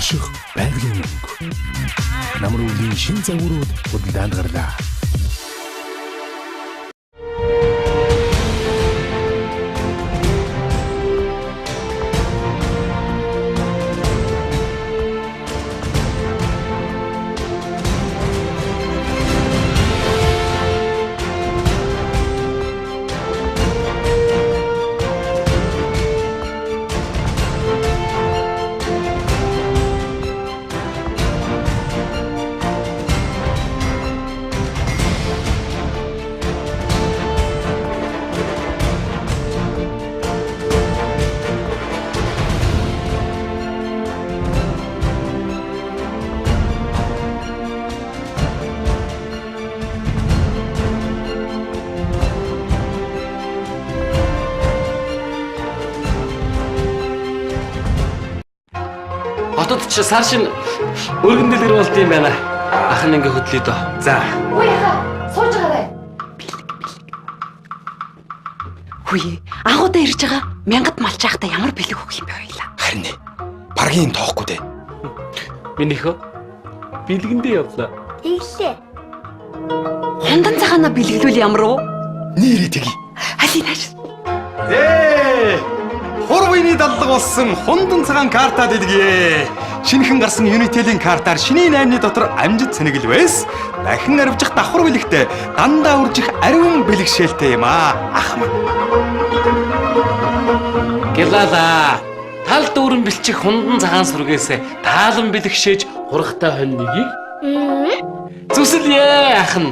ашиг байгалийн мөнгө. Намар өвлийн шин загварууд худалдаанд гарлаа. Хотод ч сар шин өргөн дэлгэр болд юм байна. Ах нь ингээ хөдлөе дөө. За. Үгүй яха, сууж байгаарай. Хүй, агуудаа ирж байгаа. Мянгад малчаахта ямар бэлэг өгөх юм бэ хоёлаа. Харин ээ. Баргийн тоохгүй дээ. Минийхөө бэлгэндээ явлаа. Тэглээ. Хундан цагаана бэлгэлвэл ямар уу? Нэрээ тгий. Алинаш. Хурвыны даллаг болсон хундан цагаан карта дэлгэе. Шинэхэн гарсан Unitel-ийн картаар шинийн 8-ны дотор амжид цэнэгэл байс. Дахин арвжих давхар бэлэгтэй дандаа үржих ариун бэлэгшээлтэй юм аа. Ах минь. Гэлала. Тал дүүрэн бэлчих хундан цагаан сүргээс таалан бэлэгшээж хургахтай хонь нэгийг зүсэлье ах нь.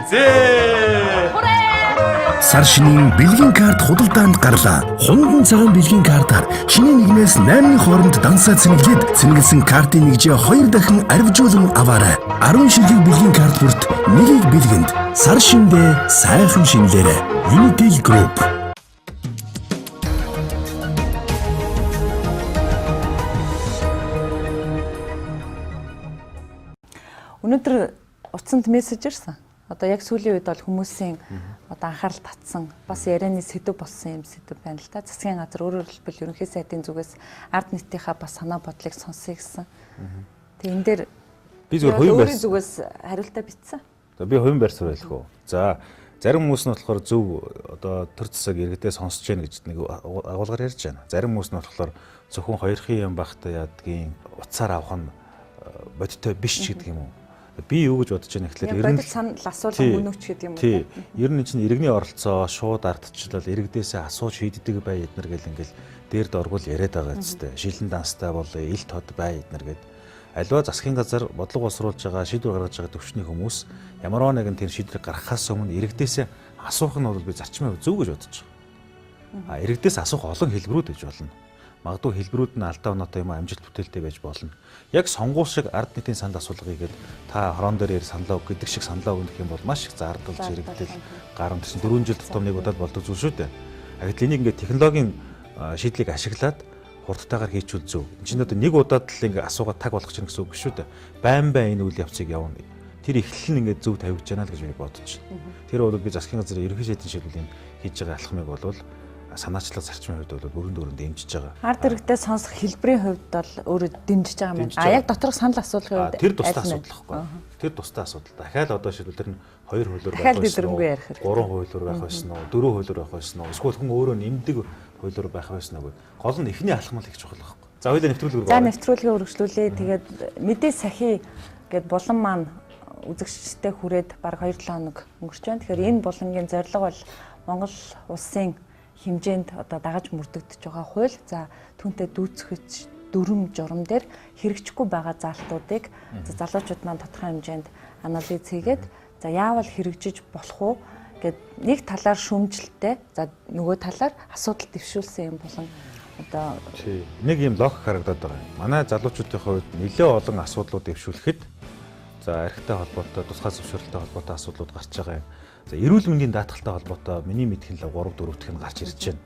Сар шинийн бэлгийн карт худалдаанд гарлаа. Хундан цагаан бэлгийн картаар шинийн 1-ээс 8-ны хооронд дансаа цэнэглээд цэнэглэсэн картын нэгжээ 2 дахин арвижуулан аваарай. 10 шилдэг бэлгийн карт бүрт нэгийг бэлгэнд. Сар шиндээ сайхан шинлээрэ. Unitel Group. Өнөөдөр утсанд мессеж ирсэн. Одоо яг сүүлийн үед бол хүмүүсийн одоо анхаарал татсан бас ярианы сэдв болсон юм сэдв байна л да. Засгийн газар өөрөөр хэлбэл ерөнхий сайдын зүгээс ард нийтийнхаа бас санаа бодлыг сонсъё гэсэн. Тэгээ энэ дээр би зөвхөн хувийн өөрийн зүгээс хариултаа бичсэн. Би хувийн байр суурь хэлэх үү. За зарим хүмүүс нь болохоор зөв одоо төр засаг иргэдээ сонсож гэнэ гэж нэг агуулгаар ярьж байна. Зарим хүмүүс нь болохоор зөвхөн хоёрын юм багтаа яадгийн утсаар авах нь бодиттой биш ч гэдэг юм уу. Би юу гэж бодож байна гэхэлэр ер нь санал асуулга мөн үуч гэдэг юм уу. Тий. Ер нь чинь иргэний оролцоо шууд ардчлал иргэдээсээ асууж шийддэг бай эднэр гэл ингээл дээрд оргуул яриад байгаа зү. Шилэн данстай бол ил тод бай эднэр гэд. Аливаа засгийн газар бодлого боловсруулж байгаа шийдвэр гаргаж байгаа төвчний хүмүүс ямар нэгэн тэр шийдвэр гаргахаас өмнө иргэдээсээ асуух нь бол би зарчмын зөв гэж бодож байгаа. Иргэдээс асуух олон хэлбэрүүд гэж болно. Магадгүй хэлбэрүүд нь алдаа оноотой юм амжилт бүтээлтэй байж болно. Яг сонгуул шиг ард нийтийн санд асуулгыг гээд та хорон дээр саналаа өг гэдэг шиг саналаа өгөх юм бол маш их зардалж иргэдэл гарам чинь 4 жил тутам нэг удаад болдог зүйл шүү дээ. Гэтэл энийг ингээд технологийн шийдлийг ашиглаад хурдтайгаар хийчихвэл зөв. Энд чинь одоо нэг удаад л ингээд асуугаад таг болгох чинь гэсэн үг шүү дээ. Байн энэ үйл явцыг явна. Тэр эхлэл нь ингээд зөв тавигдж байна л гэж би бодож байна. Тэр бол би засгийн газрын ерөнхий сайдын шийдвэрлэлийн хийж байгаа алхмыг бол санаачлаг зарчмын хувьд бол өрөнд дэмжиж байгаа. Ард иргэдээ сонсох хэлбэрийн хувьд бол өөрөө дэмжиж байгаа юм. Яг доторх санал асуулгын хувьд тэр тустай асуудал байхгүй. Тэр тустай асуудал. Дахиад одоо шийдвэл тэр нь 2 хуулиар байх байсан уу? 3 хуулиар байх байсан уу? 4 хуулиар байх байсан уу? Эсвэл хүн өөрөө нэмдэг хуулиар байх байсан уу? Гол нь эхний алхмал их чухал байхгүй. За хоёулаа нэвтрүүлгээр. За нэвтрүүлгээ үргэлжлүүлээ. Тэгээд мэдээ сахи гэд булан маань үзэгчтэй хүрээд бараг 2-7 хоног өнгөрч байна. Тэгэхээр энэ булангийн зорилго бол Монгол улсын хэмжээнд одоо дагаж мөрдөгдөж байгаа хууль за түүнтэй дүүцэх дүрм журам дээр хэрэгжихгүй байгаа заалтуудыг залуучууд маань тодорхой хэмжээнд анализ хийгээд за яавал хэрэгжиж болох уу гэд нэг талаар шүүмжлэлтэй за нөгөө талаар асуудал дэвшүүлсэн юм болон одоо нэг юм логик харагдаад байгаа юм. Манай залуучуудын хувьд нэлээд олон асуудлууд дэвшүүлэхэд за архитай холбоотой тусгай зөвшөөрлөлтэй холбоотой асуудлууд гарч байгаа юм. За эрүүл мэндийн даатгалтай холбоотой миний мэдхийн л 3 4 дэх нь гарч ирж байна.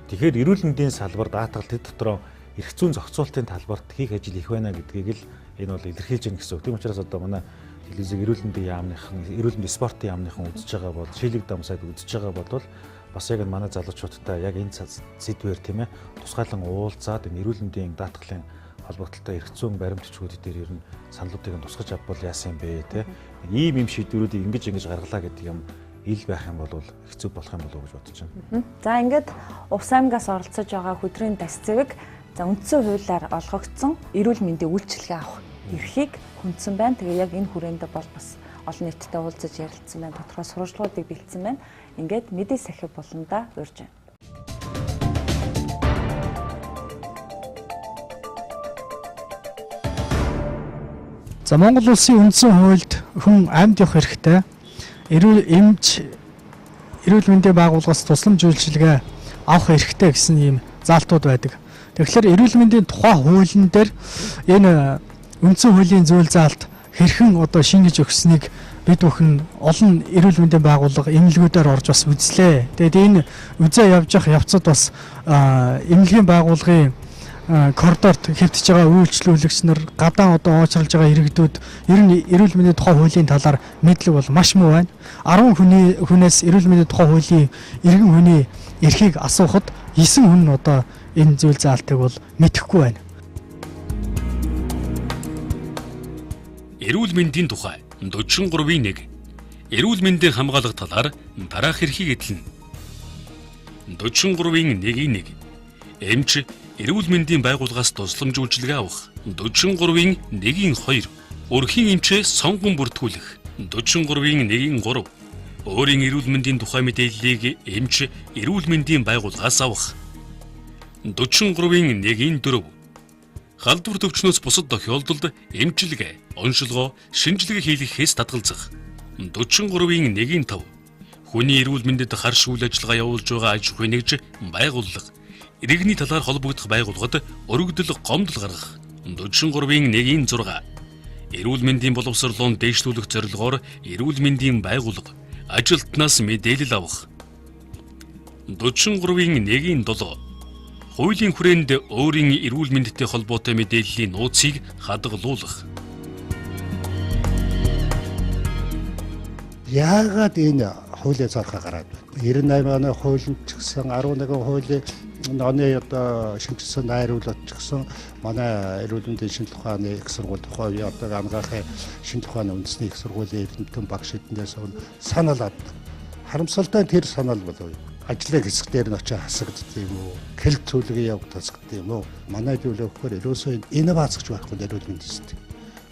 Тэгэхээр эрүүл мэндийн салбар даатгал тэд дотроо эрх зүйн зохицуулалтын талбарт хийх ажил их байна гэдгийг л энэ бол илэрхийлж байна гэсэн үг. Тийм учраас одоо манай телевизэг эрүүл мэндийн яамныхан, эрүүл мэндийн спортын яамныхан үзэж байгаа бол шилэг дамсаад үзэж байгаа бол бас яг энэ манай залуучуудтай яг энэ сэдвээр тийм ээ тусгайлан уулзаад энэ эрүүл мэндийн даатгалын холбогдлолтой эрх зүйн баримт бичгүүд дээр ер нь саналуудыг нь тусгаж авбал яасан юм бэ те. Ийм шийдвэрүүдийг ингэж гаргалаа гэдэг юм ил байх юм бол хэцүү болох юм болов уу гэж бодож байна. За ингээд Увс аймгаас оролцож байгаа хөдрийн дас зэвэг үндсэн хуулиар олгогдсон эрүүл мэндийн үйлчилгээ авах эрхийг хүндсэн байна. Тэгээ яг энэ хүрээнд бол бас олон нийтэд уулзаж ярилцсан байна. Тодорхой сурвалжлагуудыг бэлдсэн байна. Ингээд мэдээ сахиу болондоо урьж байна. За Монгол улсын үндсэн хуульд хүн амьд явах хэрэгтэй. Эрүүл мэндийн байгууллагаас тусламж үйлчилгээ авах хэрэгтэй гэсэн ийм заалтууд байдаг. Тэгэхээр эрүүл мэндийн тухай хуулийн дээр энэ үндсэн хуулийн зүйл заалт хэрхэн одоо шингэж өгсөнийг бид бүхэн олон эрүүл мэндийн байгууллага эмнэлгүүдээр орж бас үзлээ. Тэгээд энэ үзээ явж явах явцад бас эмнэлгийн байгууллагын коридорт хэвтэж байгаа үйлчлүүлэгч нар гадаа одоо уучралж байгаа иргэдүүд ер нь эрүүл мэндийн тухай хуулийн талаар мэдлэг бол маш муу байна. 10 хүнээс эрүүл мэндийн тухай хуулийн иргэн хүний эрхийг асуухад 9 хүн нь одоо энэ зүйл заалтыг бол мэдэхгүй байна. Эрүүл мэндийн тухай 43-1 эрүүл мэндийн хамгаалах талаар дараах эрхийг эдлэнэ. 43-1 эмч эрүүл мэндийн байгууллагаас тусламж үйлчилгээ авах. 43-1-2 өрхийн эмчээс сонгон бүртгүүлэх. 43-1-3 өөрийн эрүүл мэндийн тухай мэдээллийг эмч эрүүл мэндийн байгууллагаас авах. 43-1-4 халдвар төвчнөөс бусад тохиолдолд эмчилгээ, оншилгоо, шинжилгээ хийлгэхээс татгалзах. 43-1-5 хүний эрүүл мэндэд харш үйл ажиллагаа явуулж байгаа аж ахуй нэгж байгууллага иргэний талаар холбогдох байгууллагад өргөдөл гомдол гаргах. 43-1-6 эрүүл мэндийн боловсролоо дээшлүүлэх зорилгоор эрүүл мэндийн байгууллага ажилтнаас мэдээлэл авах. 43-1-7 хуулийн хүрээнд өөрийн эрүүл мэндтэй холбоотой мэдээллийн нууцыг хадгалуулах. Яагаад энэ хуулийн цаархаа гараад байна? 98 оны хуулинд ч гэсэн 11 хуулийн оны одоо шинжилсэн найруулагч ч гэсэн манай эрүүл мэндийн шинжилгээ ухааны их сургууль тухай одоо ангаахын шинжилгээ ухааны үндэсний их сургуулийн эрдэмтэн багш эднээс саналаад харамсалтай тэр санал болов. Ажлын хэсэг дээр нь очиж хасагддаг юм уу? Кэлт цүлгээ явагддаг юм уу? Манай зөвлөхөөр ерөөсөө инновацч байхгүй эрүүл мэндийн систем.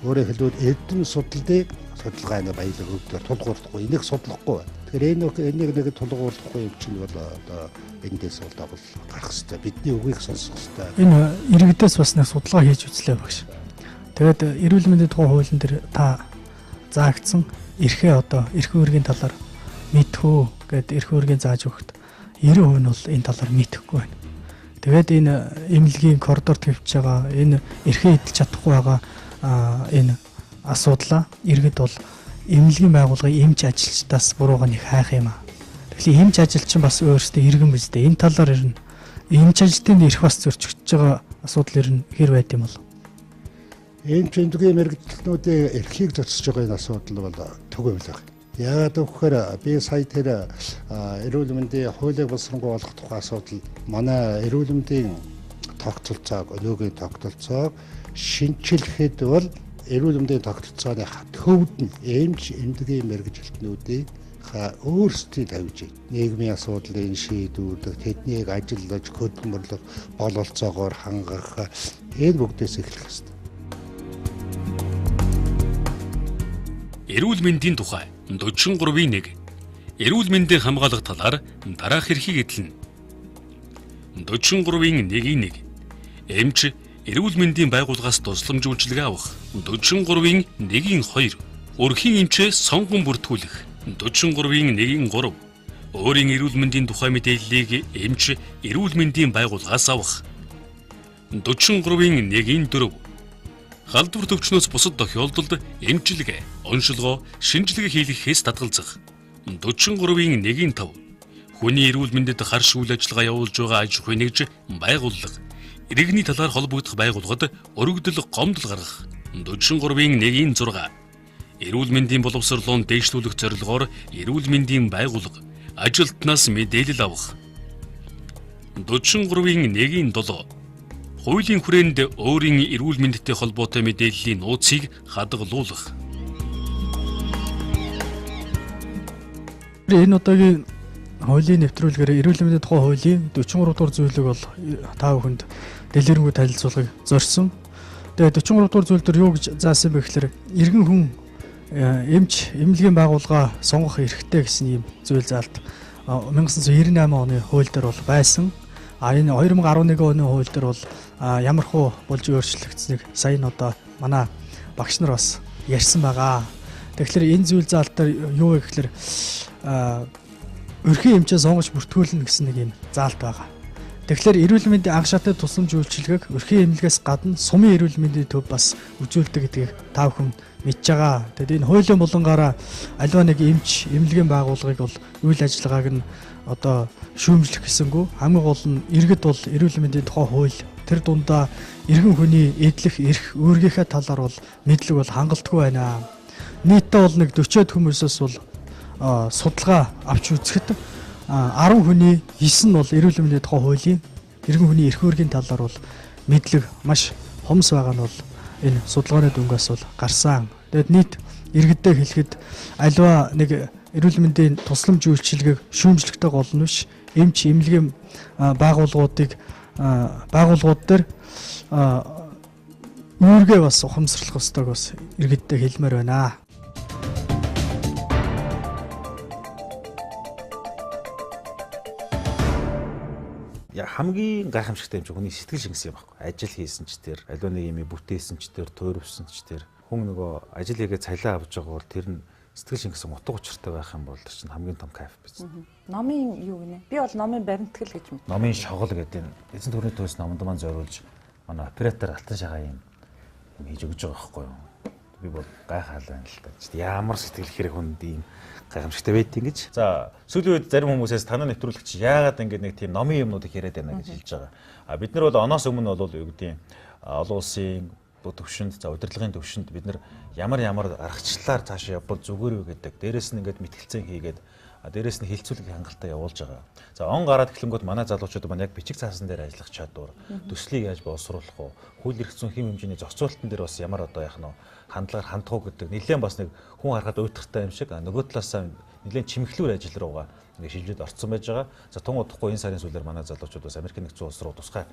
Өөрөөр хэлбэл эрдэм судалдыг судалгааны баялаг өвдөр тулгуурлахгүй энийг судлахгүй байна. Тэгэхээр энийг нэг тулгуурлахгүй юм чинь бол одоо эндээс бол давал гарах хэрэгтэй. Бидний үгийг сонсох хэрэгтэй. Энэ иргэдээс бас нэг судалгаа хийж үзлээ багш. Тэгээд эрүүл мэндийн тухай хуулийн дээр та заагдсан эрхээ одоо эрх үүргийн талаар мэдхүү гэд эрх үүргийн зааж өгөхд 90% нь бол энэ талаар мэдэхгүй байна. Тэгээд энэ эмнэлгийн коридорт хэвчж байгаа энэ эрхээ эдэлж чадахгүй байгаа энэ асуудлаа иргэд бол эмнэлгийн байгууллагын эмч ажилчдаас бурууга нэг хайх юм аа. Тэгэхээр эмч ажилчин бас өөрөөсөө иргэн биз дээ. Энэ талаар ер нь эмч ажилтны эрх бас зөрчигдөж байгаа асуудал ер нь хэр байд юм бол? Эмч эндгийн мэрэгчлэнүүдийн эрхийг зөрчиж байгаа энэ асуудал бол төв байлаа. Яагаад гэвэл би сая тэр эрүүл мэндийн хуулийг боловсронгуй болгох тухай асуудал манай эрүүл мэндийн тогтолцоог, өнөөгийн тогтолцоог шинжилэхэд бол эрүүл мэндийн тогтолцооны төвд нь эмч эндгийн мэрэгжилтнүүдийг өөрсдөө тавьж нийгмийн асуудлын шийдвэрлэх, тэднийг ажиллаж хөдөлмөрлөх, бололцоогоор хангах энэ бүгдээс эхлэх ёстой. Эрүүл мэндийн тухай 43-1 эрүүл мэндийн хамгаалах талаар дараах эрхийг эдлэнэ. 43-1 эмч эрүүл мэндийн байгууллагаас тусламж үйлчилгээ авах. 43-1-2 өрхийн эмчээс сонгон бүртгүүлэх. 43-1-3 өөрийн эрүүл мэндийн тухай мэдээллийг эмч эрүүл мэндийн байгууллагаас авах. 43-1-4 халдвар төвчнөөс бусад тохиолдолд эмчилгээ, оншилгоо, шинжилгээ хийлгэхээс татгалзах. 43-1-5 хүний эрүүл мэндэд харш үйл ажиллагаа явуулж байгаа аж ахуй нэгж байгууллага иргэний талаар холбогдох байгууллагад өргөдөл гомдол гаргах. 43-1-6 эрүүл мэндийн боловсролоо дээшлүүлэх зорилгоор эрүүл мэндийн байгууллага ажилтнаас мэдээлэл авах. 43-1-7 хуулийн хүрээнд өөрийн эрүүл мэндтэй холбоотой мэдээллийн нууцыг хадгалуулах. Энэ удаагийн хуулийн нэвтрүүлгээр эрүүл мэндийн тухай хуулийн 43 дугаар зүйлийг бол та бүхэнд дэлгэрэнгүй танилцуулгыг зорьсон. Тэгээд 43 дугаар зүйл дээр юу гэж заасан бэ гэхээр иргэн хүн эмч эмнэлгийн байгууллага сонгох эрхтэй гэсэн ийм зүйл заалт 1998 оны хууль дээр бол байсан. Энэ 2011 оны хууль дээр бол ямархуу болж өөрчлөгдсөнийг сая нь одоо манай багш нар бас ярьсан байгаа. Тэгэхээр энэ зүйл заалт дээр юу вэ гэхээр өрхийн эмчээ сонгож бүртгүүлнэ гэсэн нэг юм заалт байгаа. Тэгэхээр эрүүл мэндийн анх шатны тусламж үйлчилгээг өрхийн эмнэлгээс гадна сумын эрүүл мэндийн төв бас үзүүлдэг гэдгийг та бүхэн мэдж байгаа. Тэгэд энэ хуулийн булангаараа аливаа нэг эмч эмнэлгийн байгууллагыг бол үйл ажиллагааг нь одоо шүүмжлэх гэсэнгүү хамгийн гол нь иргэд бол эрүүл мэндийн тухай хууль тэр дундаа иргэн хүний эдлэх эрх үүргийнхээ талаар бол мэдлэг бол хангалтгүй байна. Нийтдээ бол нэг 40-од хүмүүсээс бол судалгаа авч үзэхэд 10 хүний 9 нь бол эрүүл мэндийн тухай хуулийн иргэн хүний эрх үүргийн талаар бол мэдлэг маш хомс байгаа нь бол энэ судалгааны дүнгээс бол гарсан. Тэгэд нийт иргэдээ хэлэхэд аливаа нэг эрүүл мэндийн тусламж үйлчилгээг шүүмжлэхтэй гол нь биш эмч эмнэлгийн байгууллагууд дээр үүргээ бас ухамсарлах ёстойг бас иргэддээ хэлмээр байна. Хамгийн гайхамшигтай юм чи хүний сэтгэл шингэсэн юм байхгүй. Ажил хийсэн ч тэр, аливаа нэг юм бүтээсэн ч тэр, туйрвсан ч тэр. Хүн нөгөө ажил хийгээ цалиа авч байгаа бол тэр нь сэтгэл шингэсэн утга учиртай байх юм бол тэр чинь хамгийн том кайф биз. Номын юу гинэ? Би бол номын баримтгэл гэж мэд. Номын шогол гэдэг энэ эзэн төрний төвс номонд маань зориулж манай оператор Алтан шагаа юм хийж өгч байгаа байхгүй юу? Би бол гайхал байна л та. Ямар сэтгэл хэрэг хүнд ийм гайхамшигтай байдгийг гэж. За сүүлийн үед зарим хүмүүсээс танаа нэвтрүүлэгч яагаад ингэ нэг тийм номын юмнуудыг яриад байна гэж хэлж байгаа. Бид нар бол оноос өмнө бол юу гэдэг нь олон улсын төвшөнд за удирдлагын төвшөнд бид нар ямар аргачлалаар цаашаа явбал зүгээр үү гэдэг. Дээрээс нь ингээд мэтгэлцэн хийгээд дээрээс нь хилцүүлэг хангалттай явуулж байгаа. За он гараад эхлэнгүүт манай залуучууд маань яг бичиг цаасан дээр ажиллах чадвар, төслийг яаж боловсруулах вэ? Хууль эрх зүйн хэм хэмжээний зохицуулалтын дээр бас ямар одоо яах нь хандлагаар хандах уу гэдэг нэлээд бас нэг хүн харахад уйтгартай юм шиг нөгөө талаасаа нэлээд чимэглүүр ажил руугаа ингээд шилжээд орцсон байж байгаа. За тун удахгүй энэ сарын сүүлээр манай залуучууд бас Америкийн нэгдсэн улс руу тусгай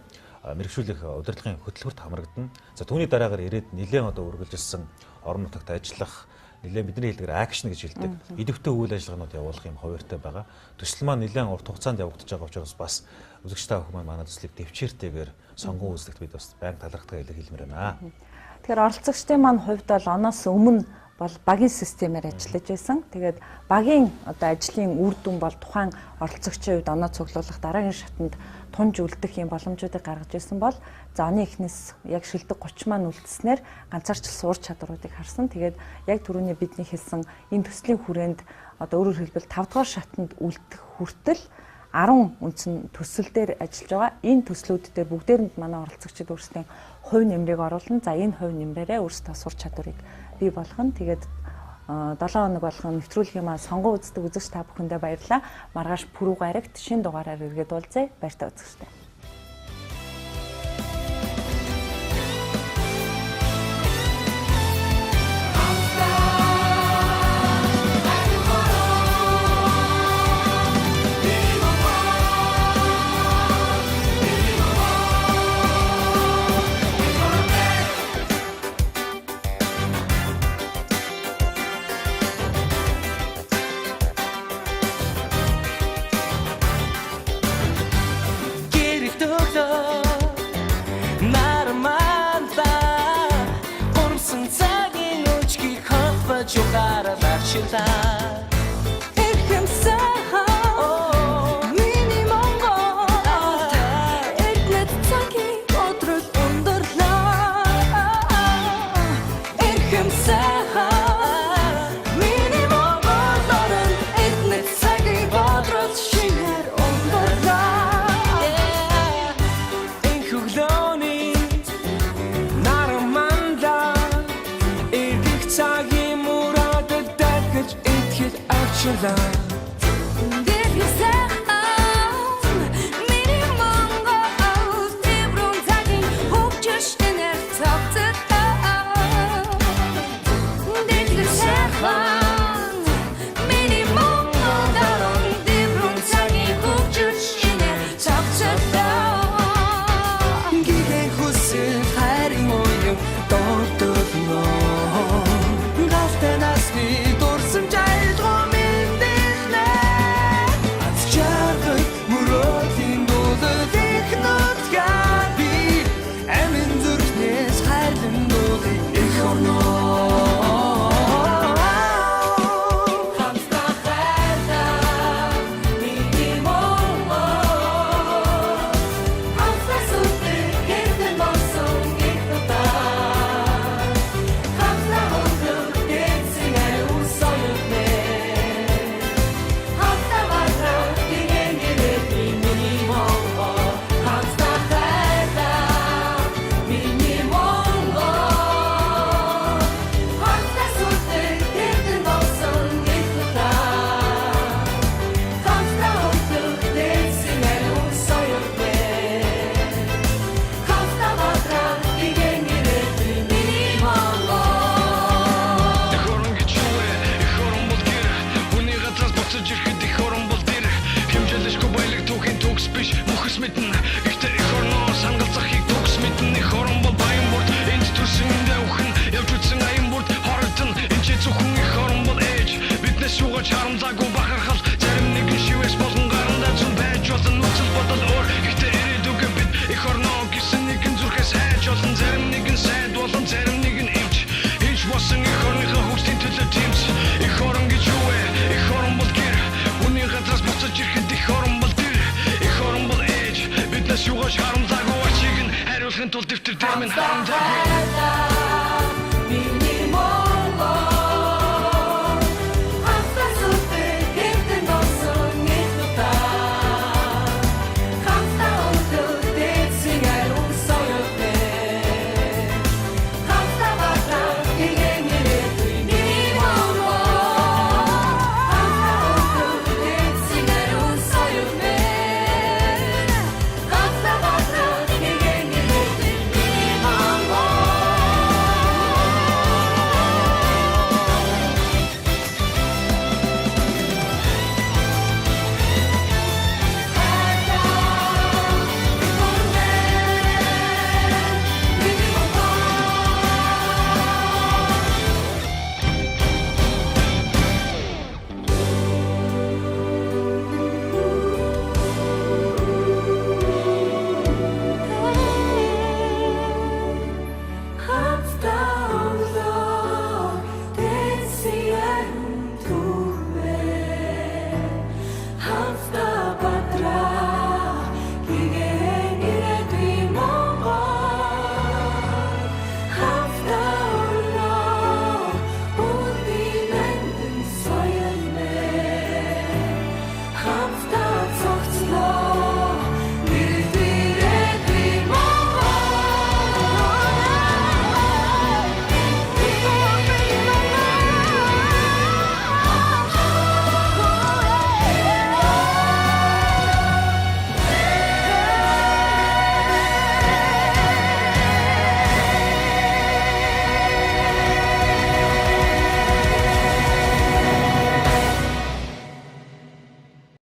мэрэгшүүлэх удирдлагын хөтөлбөрт хамрагдана. За түүний дараагаар ирээд нэлээд одоо үргэлжилсэн орон нутагт ажиллах нэлээд бидний хэлдгээр акшн гэж хэлдэг. Идэвхтэй үйл ажиллагаанууд явуулах юм хуваартай байгаа. Төсөл маань нэлээд урт хугацаанд явагдаж байгаа учраас бас үзэгч та бүхэн манай төслийг төвчээртэйгээр сонгон үзлэгт бид бас байнга талархдаг хэлмээр байна. Тэгэхээр оролцогчдын маань хувьд бол оноос өмнө бол багийн системээр ажиллаж байсан. Тэгээд багийн одоо ажлын үр дүн бол тухайн оролцогчийн хувьд оноо цуглуулах дараагийн шатанд тунж үлдэх юм боломжуудыг гаргаж ирсэн бол за оны эхнээс яг шилдэг 30 маань үлдснээр ганцаарчл суур чадваруудыг харсан. Тэгээд яг түрүүний бидний хэлсэн энэ төслийн хүрээнд одоо өөрөөр хэлбэл 5 дугаар шатанд үлдэх хүртэл 10 үндсэн төсөл дээр ажиллаж байгаа. Энэ төслүүд дээр бүгдээрэнд манай оролцогчид өөрсдийн хувь нэмрийг оруулна. За энэ хувь нэмрээрээ өөрсдөө сур чадварыг бий болгоно. Тэгээд 7 хоног болгон нэвтрүүлгийн маань сонгон үздэг үзэгч та бүхэндээ баярлалаа. Маргааш пүрэв гарагт шинэ дугаараар иргэд уулзъя. Баяртай үзэгчтэй. Цагийн мурад дахиж мэднэ. Ихтэй их орноо сангалзахыг төгс мэднэ. Их орон бол баян бүрт энд төрсөндөө өхөн явж үтсэн аян бүрт хорогдсон. Энд чи зөвхөн их орон бол ээж биднээс шуугаж харамзаагүй бахархал. Зарим нэгэн шивээс болгон гарандаа зүн байж болно. Нүцэл бодол өөр ихтэй ирээдүгэ бид их орноо гэсэн нэгэн зүрхээс хайж олон. Зарим нэгэн сайд болон зарим нэгэн эмч хийж болсон их орныхаа хөгжлийн төлөө тэмц. Их орон гэж юу вэ? Их орон бол гэр үний газраас буцаж ирэхэд их орон бол тэр. Их орон бол ээж биднээс шуугаж харамзаагүй ачиг нь хариулахын тулд дэвтэр дээр минь харамзаагүй.